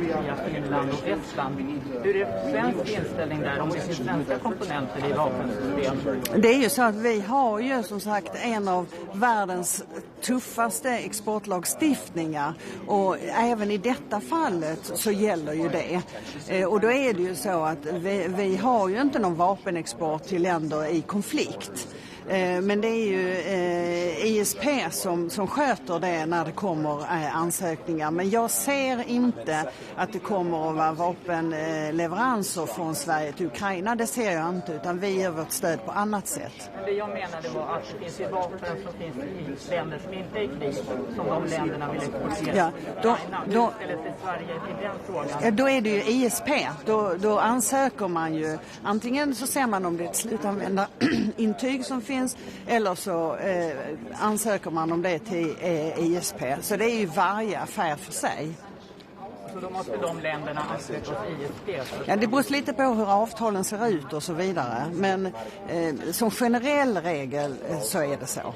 Speaker 17: via Finland och Estland. Hur är svensk inställning där om det finns svenska komponenter i vapensystem?
Speaker 13: Det är ju så att vi har ju som sagt en av världens tuffaste exportlagstiftningar och även i detta fallet så gäller ju det. Och då är det ju så att vi har ju inte någon vapenexport till länder i konflikt. Men det är ju ISP som sköter det när det kommer ansökningar. Men jag ser inte att det kommer att vara vapenleveranser från Sverige till Ukraina. Det ser jag inte, utan vi ger vårt stöd på annat sätt.
Speaker 17: Det jag menade var att det finns ju vapen som finns i länder som inte är i krig, som de länderna vill exportera.
Speaker 13: Ja,
Speaker 17: då ställer sig Sverige i den frågan.
Speaker 13: Ja, då är det ju ISP. Då ansöker man ju, antingen så ser man om det är ett slutanvändarintyg som finns, eller så ansöker man om det till ISP. Så det är ju varje affär för sig.
Speaker 17: Så då måste de länderna ansöka hos ISP?
Speaker 13: Ja, det beror lite på hur avtalen ser ut och så vidare. Men som generell regel så är det så.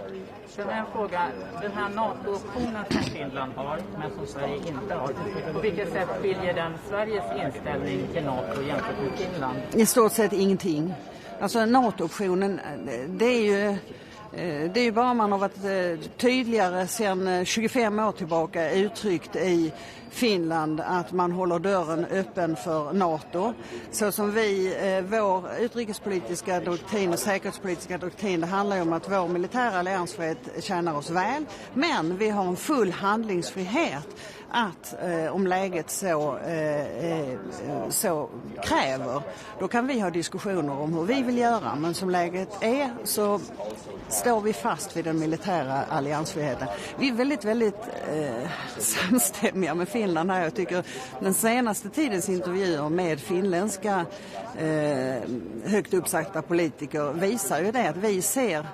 Speaker 17: Sen en fråga, den här NATO-optionen som Finland har, men som Sverige inte har, på vilket sätt skiljer den Sveriges inställning till NATO jämfört med Finland?
Speaker 13: I stort sett ingenting. Alltså NATO-optionen, det är ju bara man har varit tydligare sedan 25 år tillbaka uttryckt i Finland att man håller dörren öppen för NATO. Så som vår utrikespolitiska doktrin och säkerhetspolitiska doktrin, det handlar ju om att vår militära alliansfrihet tjänar oss väl. Men vi har en full handlingsfrihet att om läget så kräver, då kan vi ha diskussioner om hur vi vill göra. Men som läget är så står vi fast vid den militära alliansfriheten. Vi är väldigt, väldigt samstämmiga med Finland här. Jag tycker den senaste tidens intervjuer med finländska högt uppsatta politiker visar ju det att vi ser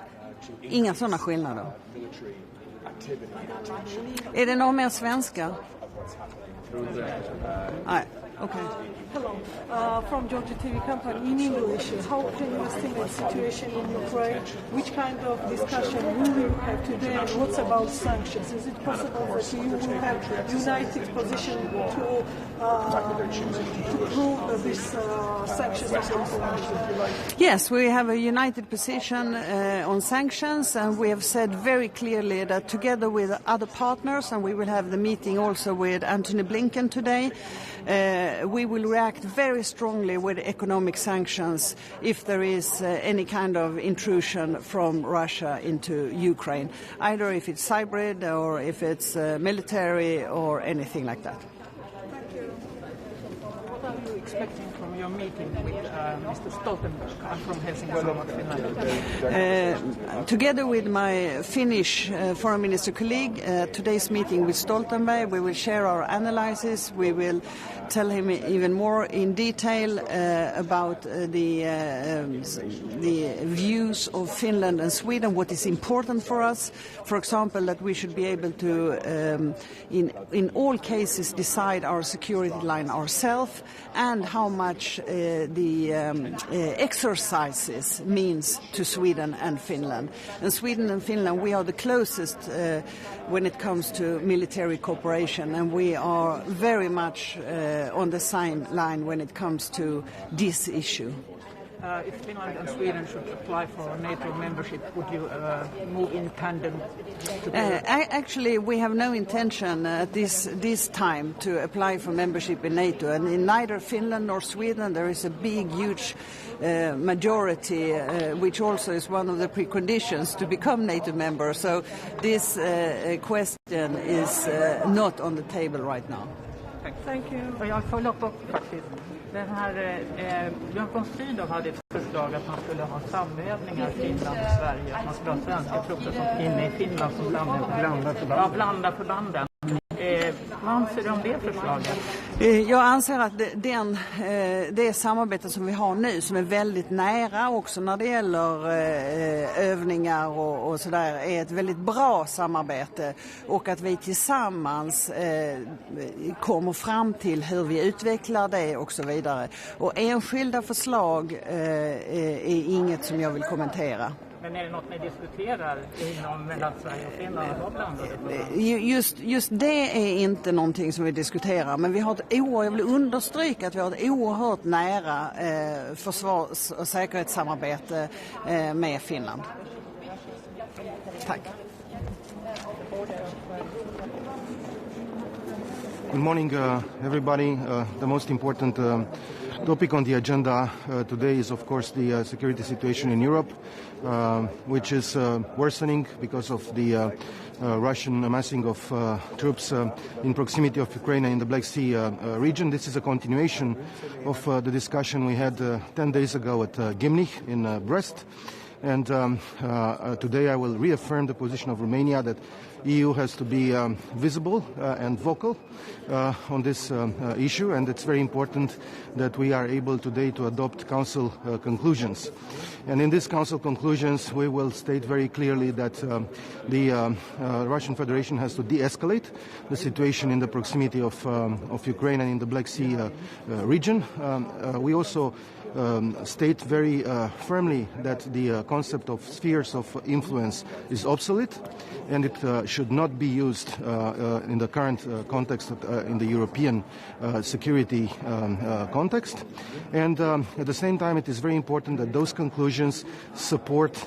Speaker 13: inga sådana skillnader. Är det någon mer svenska? Nej, okej.
Speaker 18: Hello, from Georgia TV Company in English. How can you estimate the situation in Ukraine? Which kind of discussion will you have today? And what's about sanctions? Is it possible that you will have united position to prove that these sanctions are implemented?
Speaker 13: Yes, we have a united position on sanctions, and we have said very clearly that together with other partners, and we will have the meeting also with Antony Blinken today, we will react very strongly with economic sanctions if there is any kind of intrusion from Russia into Ukraine, either if it's hybrid or if it's military or anything like that.
Speaker 17: Thank you. What are you expecting from your meeting with Mr. Stoltenberg from Helsingfors, Finland?
Speaker 13: Together with my Finnish foreign minister colleague, today's meeting with Stoltenberg, we will share our analysis. We will tell him even more in detail about the views of Finland and Sweden, what is important for us. For example, that we should be able to, in all cases, decide our security line ourselves, and how much the exercises means to Sweden and Finland. And Sweden and Finland, we are the closest when it comes to military cooperation, and we are very much on the same line when it comes to this issue.
Speaker 17: If Finland and Sweden should apply for NATO membership, would you move in tandem?
Speaker 13: Actually, we have no intention at this time to apply for membership in NATO. And in neither Finland nor Sweden there is a big, huge majority, which also is one of the preconditions to become NATO member. So this question is not on the table right now.
Speaker 17: Thank you. Jag får loppa faktiskt. Den här Björn von Sydow hade ett förslag att man skulle ha samövningar i Finland och Sverige. Att man skulle ha svenska trupper som inne i Finland som blanda förbanden. Vad anser du om det förslaget?
Speaker 13: Jag anser att det samarbete som vi har nu, som är väldigt nära också när det gäller övningar och sådär, är ett väldigt bra samarbete, och att vi tillsammans kommer fram till hur vi utvecklar det och så vidare. Och enskilda förslag är inget som jag vill kommentera.
Speaker 17: Men är det något ni diskuterar mellan Sverige och Finland och blandade?
Speaker 13: Just det är inte någonting som vi diskuterar, men jag vill understryka att vi har ett oerhört nära försvars- och säkerhetssamarbete med Finland. Tack.
Speaker 8: Good morning, everybody. The most important topic on the agenda today is, of course, the security situation in Europe, which is worsening because of the Russian amassing of troops in proximity of Ukraine and in the Black Sea region. This is a continuation of the discussion we had 10 days ago at Gimnich in Brest. And today I will reaffirm the position of Romania that EU has to be visible and vocal on this issue, and it's very important that we are able today to adopt Council conclusions. And in these Council conclusions we will state very clearly that the Russian Federation has to de-escalate the situation in the proximity of Ukraine and in the Black Sea region. We also state very firmly that the concept of spheres of influence is obsolete, and it should not be used in the current context in the European security context. And at the same time, it is very important that those conclusions support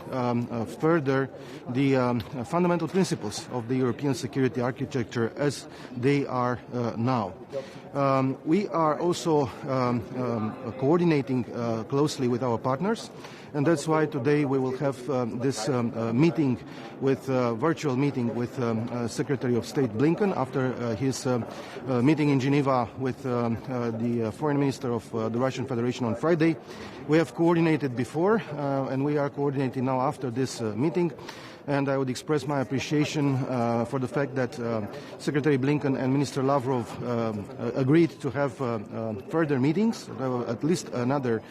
Speaker 8: further the fundamental principles of the European security architecture as they are now. We are also coordinating closely with our partners, and that's why today we will have this meeting with virtual meeting with Secretary of State Blinken after his meeting in Geneva with the Foreign Minister of the Russian Federation on Friday. We have coordinated before, and we are coordinating now after this meeting. And I would express my appreciation for the fact that Secretary Blinken and Minister Lavrov agreed to have further meetings, at least another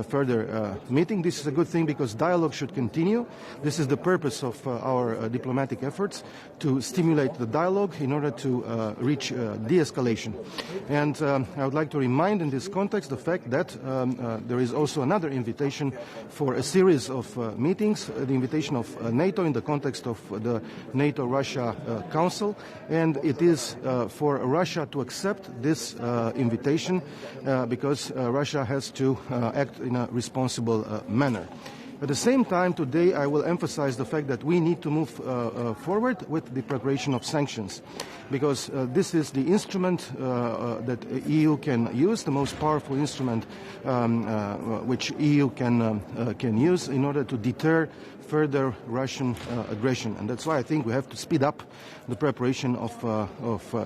Speaker 8: further meeting. This is a good thing because dialogue should continue. This is the purpose of our diplomatic efforts, to stimulate the dialogue in order to reach de-escalation. And I would like to remind in this context the fact that there is also another invitation for a series of meetings, the invitation of NATO in the context of the NATO-Russia Council, and it is for Russia to accept this invitation because Russia has to act in a responsible manner. At the same time, today I will emphasize the fact that we need to move forward with the preparation of sanctions, because this is the instrument that EU can use, the most powerful instrument which EU can use in order to deter further Russian aggression. And that's why I think we have to speed up the preparation of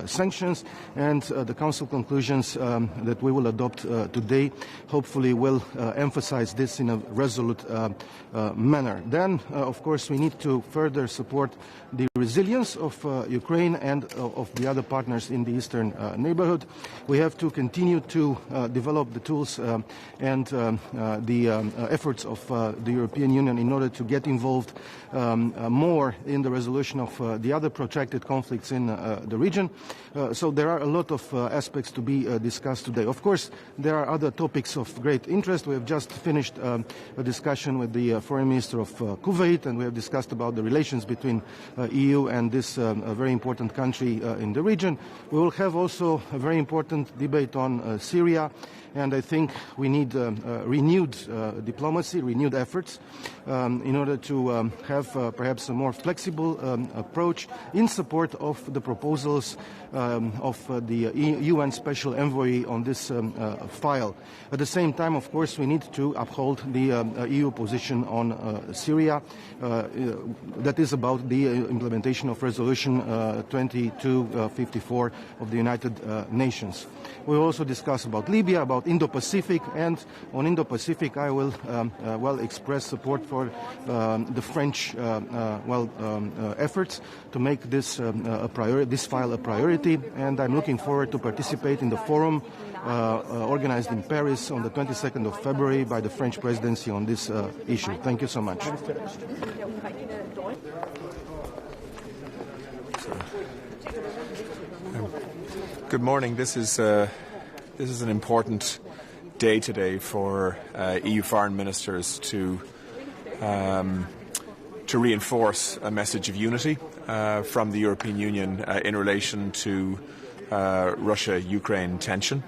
Speaker 8: sanctions, and the Council conclusions that we will adopt today hopefully will emphasize this in a resolute manner. Then, of course, we need to further support the resilience of Ukraine and of the other partners in the eastern neighborhood. We have to continue to develop the tools and the efforts of the European Union in order to get involved more in the resolution of the other protracted conflicts in the region. So there are a lot of aspects to be discussed today. Of course, there are other topics of great interest. We have just finished a discussion with the Foreign Minister of Kuwait, and we have discussed about the relations between EU and this very important country in the region. We will have also a very important debate on Syria, and I think we need renewed diplomacy, renewed efforts in order to have perhaps a more flexible approach in support of the proposals of the UN Special Envoy on this file. At the same time, of course, we need to uphold the EU position on Syria, that is about the implementation of Resolution 2254 of the United Nations. We will also discuss about Libya, about Indo-Pacific, and on Indo-Pacific I will express support for the French efforts to make this this file a priority, and I'm looking forward to participate in the forum organized in Paris on the 22nd of February by the French presidency on this issue. Thank you so much.
Speaker 19: Good morning. This is an important day today for EU foreign ministers to to reinforce a message of unity from the European Union in relation to Russia-Ukraine tension.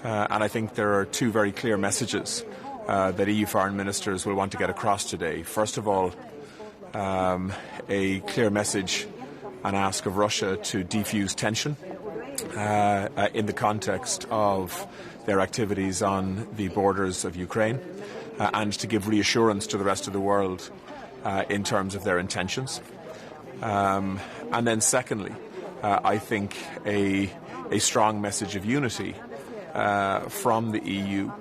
Speaker 19: And I think there are two very clear messages that EU foreign ministers will want to get across today. First of all, a clear message and ask of Russia to defuse tension in the context of their activities on the borders of Ukraine and to give reassurance to the rest of the world in terms of their intentions. And then secondly, I think a strong message of unity from the EU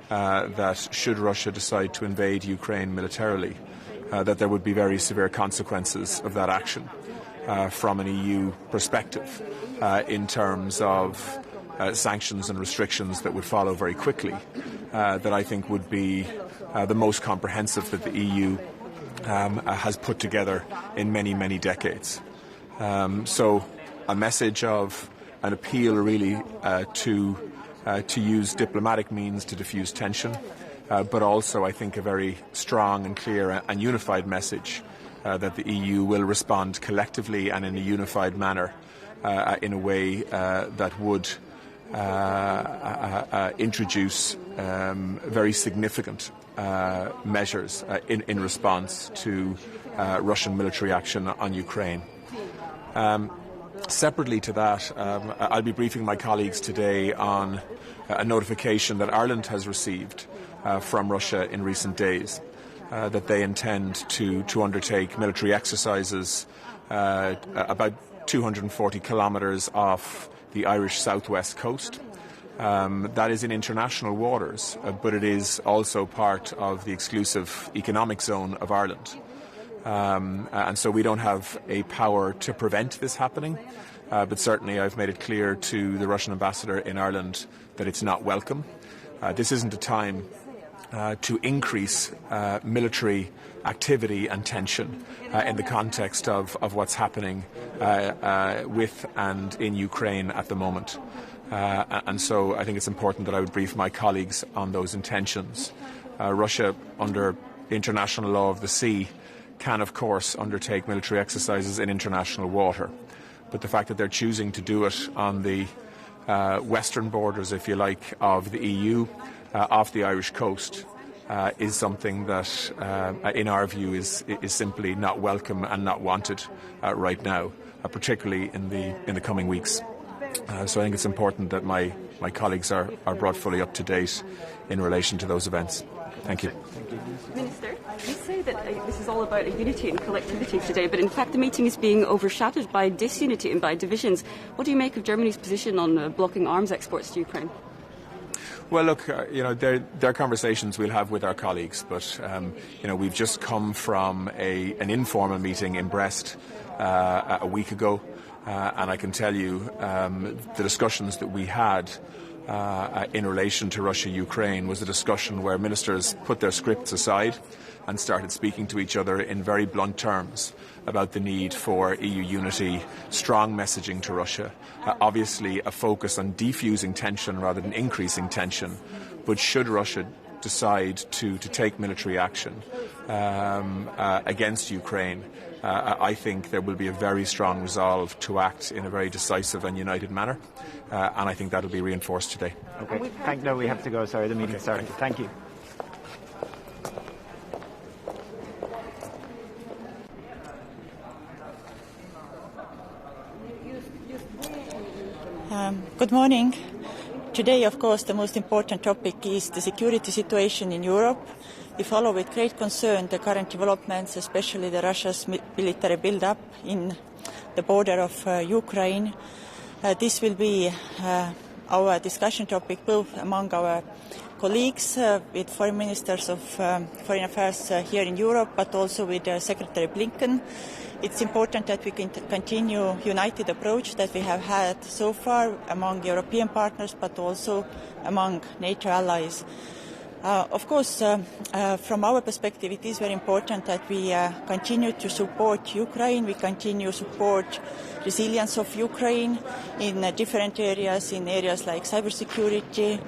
Speaker 19: that should Russia decide to invade Ukraine militarily, that there would be very severe consequences of that action from an EU perspective in terms of sanctions and restrictions that would follow very quickly, that I think would be the most comprehensive that the EU has put together in many, many decades. So a message of an appeal really to use diplomatic means to diffuse tension, but also I think a very strong and clear and unified message that the EU will respond collectively and in a unified manner in a way that would introduce very significant measures in response to Russian military action on Ukraine. Separately to that, I'll be briefing my colleagues today on a notification that Ireland has received from Russia in recent days, that they intend to undertake military exercises about 240 kilometres off the Irish southwest coast. That is in international waters, but it is also part of the exclusive economic zone of Ireland. And so we don't have a power to prevent this happening, but certainly I've made it clear to the Russian ambassador in Ireland that it's not welcome. This isn't a time to increase military activity and tension in the context of what's happening with and in Ukraine at the moment. And so I think it's important that I would brief my colleagues on those intentions. Russia, under international law of the sea, can of course undertake military exercises in international water. But the fact that they're choosing to do it on the western borders, if you like, of the EU, off the Irish coast, is something that, in our view, is simply not welcome and not wanted right now, particularly in the coming weeks. So I think it's important that my colleagues are brought fully up to date in relation to those events. Thank you.
Speaker 20: Minister, you say that this is all about a unity and collectivity today, but in fact the meeting is being overshadowed by disunity and by divisions. What do you make of Germany's position on blocking arms exports to Ukraine?
Speaker 19: Well, look, there are conversations we'll have with our colleagues, but we've just come from an informal meeting in Brest a week ago, and I can tell you the discussions that we had in relation to Russia-Ukraine was a discussion where ministers put their scripts aside and started speaking to each other in very blunt terms about the need for EU unity, strong messaging to Russia, obviously a focus on defusing tension rather than increasing tension. But should Russia decide to take military action against Ukraine, I think there will be a very strong resolve to act in a very decisive and united manner, and I think that will be reinforced today.
Speaker 15: Okay. No, we have to go. Sorry, the meeting started. Thank you.
Speaker 21: Good morning. Today, of course, the most important topic is the security situation in Europe. We follow with great concern the current developments, especially the Russia's military build-up in the border of Ukraine. This will be our discussion topic both among our colleagues with foreign ministers of foreign affairs here in Europe, but also with Secretary Blinken. It's important that we can continue united approach that we have had so far among European partners, but also among NATO allies. Of course, from our perspective, it is very important that we continue to support Ukraine. We continue to support resilience of Ukraine in different areas, in areas like cybersecurity,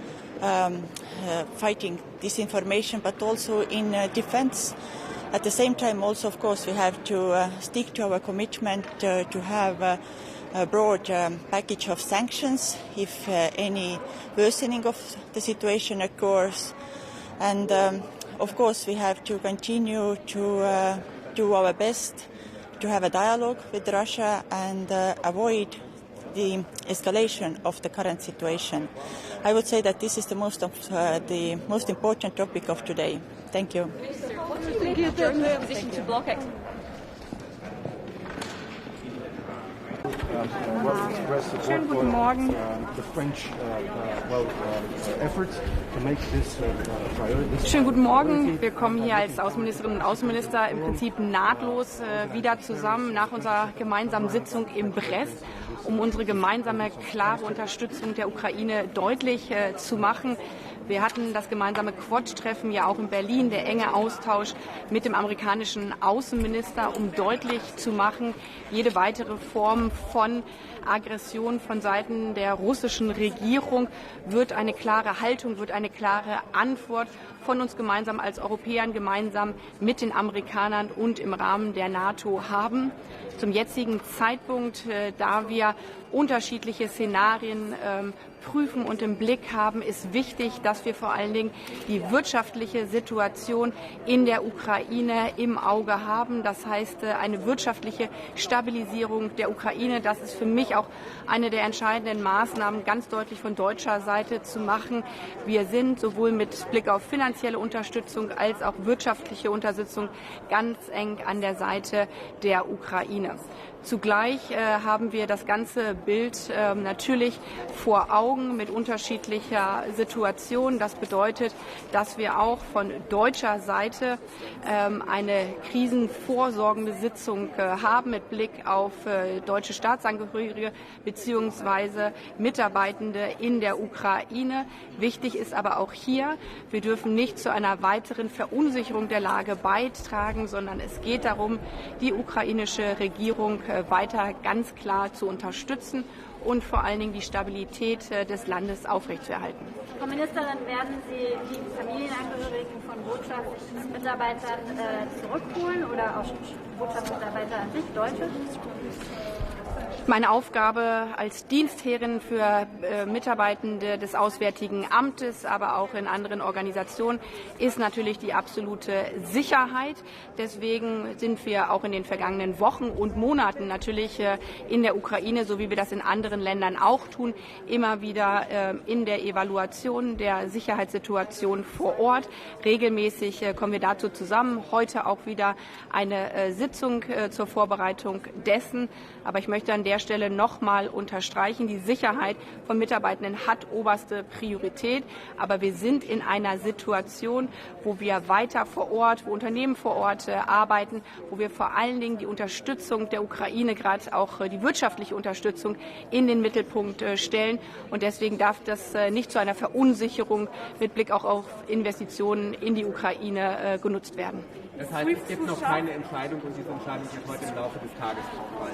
Speaker 21: fighting disinformation, but also in defense. At the same time, also, of course, we have to stick to our commitment to have a broad package of sanctions if any worsening of the situation occurs. And, of course, we have to continue to do our best to have a dialogue with Russia and avoid the escalation of the current situation. I would say that this is the most important topic of today. Thank you.
Speaker 20: What do you make of Germany's position to block export?
Speaker 3: Schönen guten Morgen. Schönen guten Morgen. Wir kommen hier als Außenministerinnen und Außenminister im Prinzip nahtlos wieder zusammen nach unserer gemeinsamen Sitzung in Brest, um unsere gemeinsame klare Unterstützung der Ukraine deutlich zu machen. Wir hatten das gemeinsame Quad-Treffen ja auch in Berlin, der enge Austausch mit dem amerikanischen Außenminister, um deutlich zu machen, jede weitere Form von Aggression von Seiten der russischen Regierung wird eine klare Haltung, wird eine klare Antwort von uns gemeinsam als Europäern, gemeinsam mit den Amerikanern und im Rahmen der NATO haben. Zum jetzigen Zeitpunkt, da wir unterschiedliche Szenarien prüfen und im Blick haben, ist wichtig, dass wir vor allen Dingen die wirtschaftliche Situation in der Ukraine im Auge haben. Das heißt, eine wirtschaftliche Stabilisierung der Ukraine, das ist für mich auch eine der entscheidenden Maßnahmen, ganz deutlich von deutscher Seite zu machen. Wir sind sowohl mit Blick auf finanzielle Unterstützung als auch wirtschaftliche Unterstützung ganz eng an der Seite der Ukraine. Zugleich haben wir das ganze Bild natürlich vor Augen mit unterschiedlicher Situation. Das bedeutet, dass wir auch von deutscher Seite eine krisenvorsorgende Sitzung haben mit Blick auf deutsche Staatsangehörige bzw. Mitarbeitende in der Ukraine. Wichtig ist aber auch hier, wir dürfen nicht zu einer weiteren Verunsicherung der Lage beitragen, sondern es geht darum, die ukrainische Regierung weiter ganz klar zu unterstützen und vor allen Dingen die Stabilität des Landes aufrechtzuerhalten.
Speaker 4: Frau Ministerin, werden Sie die Familienangehörigen von Botschaftsmitarbeitern zurückholen oder auch Botschaftsmitarbeiter an sich, Deutsche?
Speaker 3: Meine Aufgabe als Dienstherrin für Mitarbeitende des Auswärtigen Amtes, aber auch in anderen Organisationen, ist natürlich die absolute Sicherheit. Deswegen sind wir auch in den vergangenen Wochen und Monaten natürlich in der Ukraine, so wie wir das in anderen Ländern auch tun, immer wieder in der Evaluation der Sicherheitssituation vor Ort. Regelmäßig kommen wir dazu zusammen. Heute auch wieder eine Sitzung zur Vorbereitung dessen. Aber ich möchte an der Stelle nochmal unterstreichen, die Sicherheit von Mitarbeitenden hat oberste Priorität. Aber wir sind in einer Situation, wo wir weiter vor Ort, wo Unternehmen vor Ort arbeiten, wo wir vor allen Dingen die Unterstützung der Ukraine, gerade auch die wirtschaftliche Unterstützung, in den Mittelpunkt stellen. Und deswegen darf das nicht zu einer Verunsicherung mit Blick auch auf Investitionen in die Ukraine genutzt werden.
Speaker 14: Das heißt, es gibt noch keine Entscheidung und diese Entscheidung wird heute im Laufe des Tages fallen.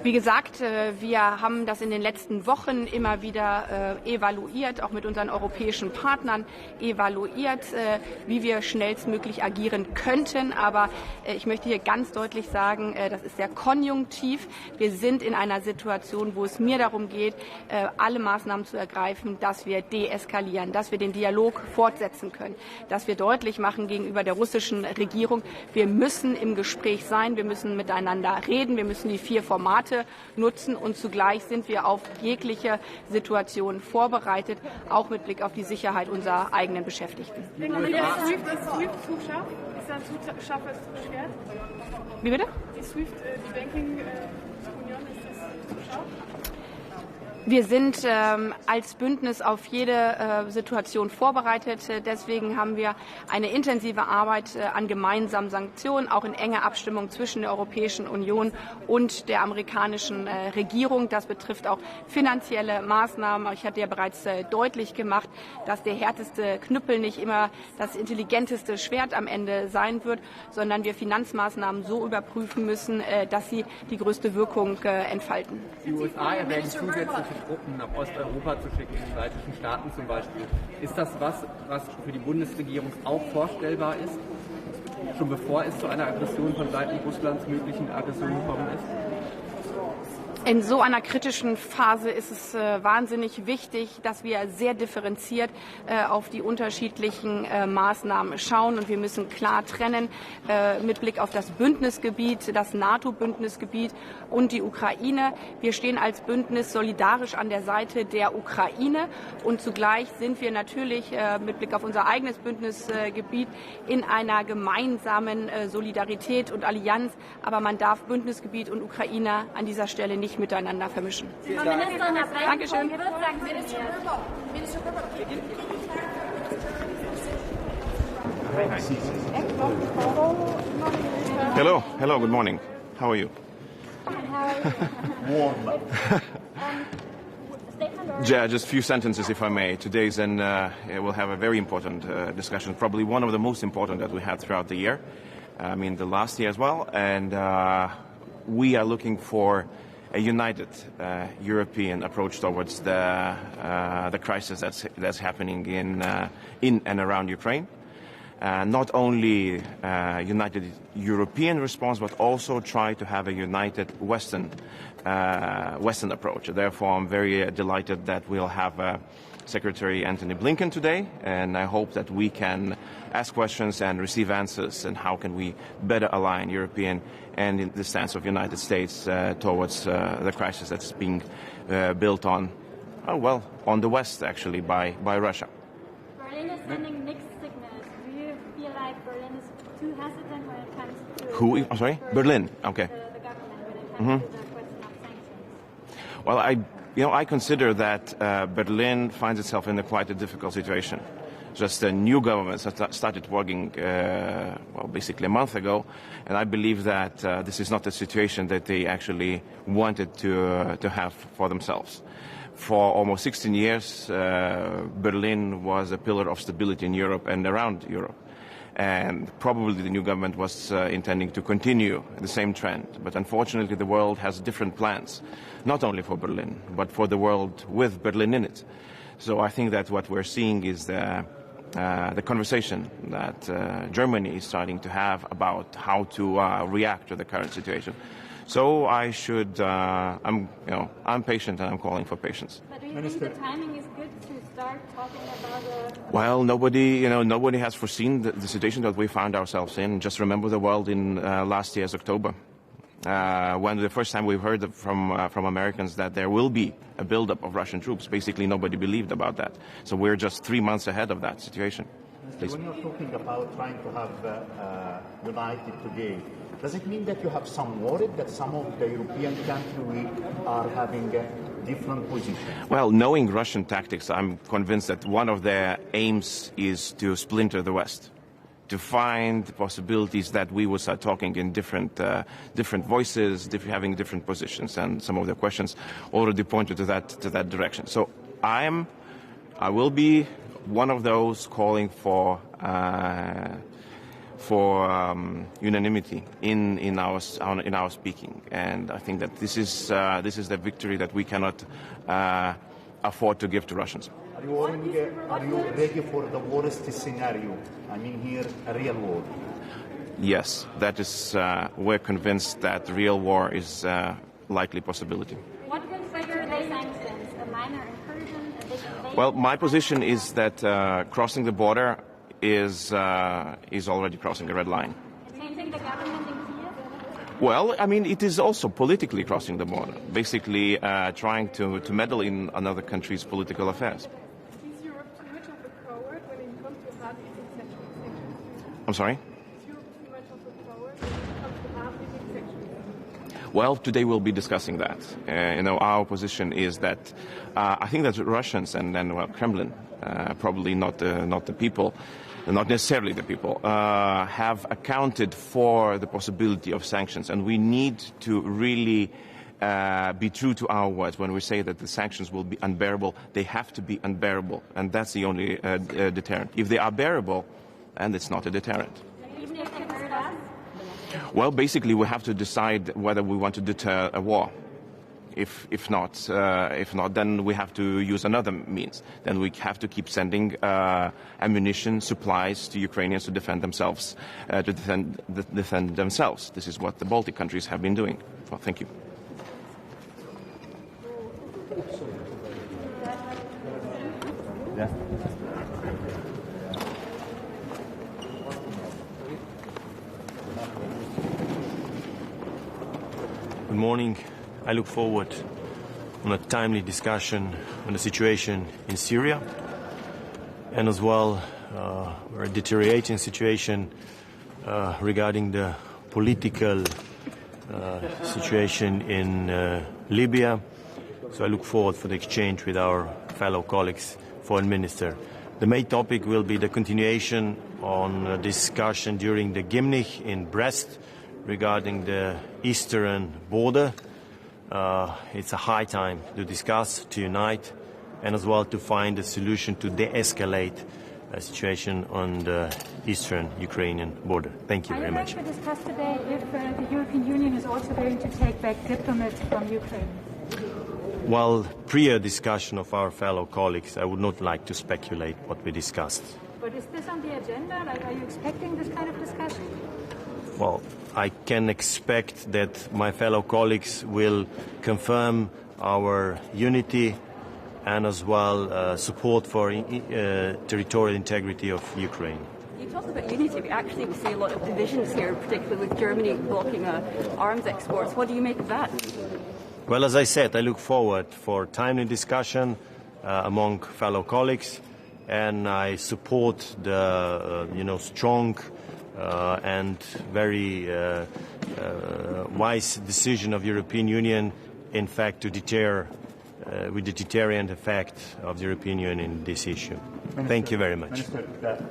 Speaker 3: Wie gesagt, wir haben das in den letzten Wochen immer wieder evaluiert, auch mit unseren europäischen Partnern evaluiert, wie wir schnellstmöglich agieren könnten. Aber ich möchte hier ganz deutlich sagen, das ist sehr konjunktiv. Wir sind in einer Situation, wo es mir darum geht, alle Maßnahmen zu ergreifen, dass wir deeskalieren, dass wir den Dialog fortsetzen können, dass wir deutlich machen gegenüber der russischen Regierung, wir müssen im Gespräch sein, wir müssen miteinander reden, wir müssen die 4 Formate nutzen und zugleich sind wir auf jegliche Situation vorbereitet, auch mit Blick auf die Sicherheit unserer eigenen Beschäftigten.
Speaker 22: Ist SWIFT zu scharf? Ist ein zu scharfes Schwert?
Speaker 3: Wie bitte?
Speaker 22: Die SWIFT, die Banking-Union, ist das zu scharf?
Speaker 3: Wir sind als Bündnis auf jede Situation vorbereitet. Deswegen haben wir eine intensive Arbeit an gemeinsamen Sanktionen, auch in enger Abstimmung zwischen der Europäischen Union und der amerikanischen Regierung. Das betrifft auch finanzielle Maßnahmen. Ich hatte ja bereits deutlich gemacht, dass der härteste Knüppel nicht immer das intelligenteste Schwert am Ende sein wird, sondern wir Finanzmaßnahmen so überprüfen müssen, dass sie die größte Wirkung entfalten.
Speaker 14: Die USA erwägen zusätzliche Truppen nach Osteuropa zu schicken, in die baltischen Staaten zum Beispiel. Ist das was für die Bundesregierung auch vorstellbar ist? schon bevor es zu einer Aggression von Seiten Russlands möglichen Aggression gekommen ist?
Speaker 3: In so einer kritischen Phase ist es wahnsinnig wichtig, dass wir sehr differenziert auf die unterschiedlichen Maßnahmen schauen. Und wir müssen klar trennen mit Blick auf das Bündnisgebiet, das NATO-Bündnisgebiet und die Ukraine. Wir stehen als Bündnis solidarisch an der Seite der Ukraine. Und zugleich sind wir natürlich mit Blick auf unser eigenes Bündnisgebiet in einer gemeinsamen Solidarität und Allianz. Aber man darf Bündnisgebiet und Ukraine an dieser Stelle nicht miteinander vermischen. Dankeschön.
Speaker 2: Hello, good morning. How are you?
Speaker 5: Warm.
Speaker 2: Yeah, just a few sentences, if I may. Today's we'll have a very important discussion, probably one of the most important that we had throughout the year. I mean, the last year as well, and we are looking for a united European approach towards the crisis that's happening in and around Ukraine. Not only united European response, but also try to have a united Western approach. Therefore, I'm very delighted that we'll have Secretary Antony Blinken today, and I hope that we can ask questions and receive answers, and how can we better align European and in the stance of United States towards the crisis that's being built on, on the West, actually, by Russia.
Speaker 4: Berlin is sending mixed signals. Do you feel like Berlin is too hesitant when it comes to...
Speaker 2: Who? I'm sorry? Berlin. Okay.
Speaker 4: The government when it comes to the question of sanctions?
Speaker 2: Well, I consider that Berlin finds itself in quite a difficult situation. Just a new government started working, basically a month ago, and I believe that this is not a situation that they actually wanted to have for themselves. For almost 16 years, Berlin was a pillar of stability in Europe and around Europe. And probably the new government was intending to continue the same trend. But unfortunately, the world has different plans, not only for Berlin, but for the world with Berlin in it. So I think that what we're seeing is the conversation that Germany is starting to have about how to react to the current situation. So I should, I'm patient, and I'm calling for patience.
Speaker 4: But do you think the timing is good to start talking about
Speaker 2: Well, nobody has foreseen the situation that we found ourselves in. Just remember the world in last year's October, when the first time we've heard from Americans that there will be a buildup of Russian troops. Basically, nobody believed about that. So we're just 3 months ahead of that situation. Please.
Speaker 5: When you're talking about trying to have united today, does it mean that you have some worry that some of the European countries are having a different position?
Speaker 2: Well, knowing Russian tactics, I'm convinced that one of their aims is to splinter the West, to find possibilities that we will start talking in different voices, having different positions, and some of the questions already pointed to that direction. So I will be one of those calling for unanimity in our speaking, and I think that this is the victory that we cannot afford to give to Russians.
Speaker 5: Are you ready for the worst scenario? I mean here, a real war.
Speaker 2: Yes, that is. We're convinced that real war is a likely possibility.
Speaker 4: What will trigger the sanctions? A minor incursion, a big invasion?
Speaker 2: Well, my position is that crossing the border is already crossing a red line.
Speaker 4: Changing the government in Kiev?
Speaker 2: Well, I mean, it is also politically crossing the border, basically trying to meddle in another country's political affairs.
Speaker 22: Is Europe too much of a coward when it comes to hard-hitting sanctions?
Speaker 2: I'm sorry?
Speaker 22: Is Europe too much of a coward when it comes to hard-hitting sanctions?
Speaker 2: Well, today we'll be discussing that. Our position is that I think that Russians and then Kremlin, probably not the people, not necessarily the people, have accounted for the possibility of sanctions, and we need to really be true to our words when we say that the sanctions will be unbearable. They have to be unbearable, and that's the only deterrent. If they are bearable, and it's not a deterrent.
Speaker 4: Even if they hurt us?
Speaker 2: Well, basically, we have to decide whether we want to deter a war. If not, then we have to use another means. Then we have to keep sending ammunition, supplies to Ukrainians to defend themselves. Defend themselves. This is what the Baltic countries have been doing. Well, thank you.
Speaker 5: Yeah.
Speaker 6: Good morning. I look forward on a timely discussion on the situation in Syria and as well a deteriorating situation regarding the political situation in Libya. So I look forward for the exchange with our fellow colleagues, Foreign Minister. The main topic will be the continuation on a discussion during the Gymnich in Brest regarding the eastern border. It's a high time to discuss, to unite, and as well to find a solution to de-escalate a situation on the eastern Ukrainian border. Thank you very much.
Speaker 4: Are you going to discuss today if the European Union is also going to take back diplomats from Ukraine?
Speaker 6: While prior discussion of our fellow colleagues, I would not like to speculate what we discussed.
Speaker 4: But is this on the agenda? Like, are you expecting this kind of discussion?
Speaker 6: Well, I can expect that my fellow colleagues will confirm our unity and as well support for territorial integrity of Ukraine.
Speaker 20: You talk about unity, but actually we see a lot of divisions here, particularly with Germany blocking arms exports. What do you make of that?
Speaker 6: Well, as I said, I look forward for timely discussion among fellow colleagues, and I support the strong and very wise decision of the European Union, in fact, to deter with the deterrent effect of the European Union in this issue. Minister, thank you very much.
Speaker 5: Minister,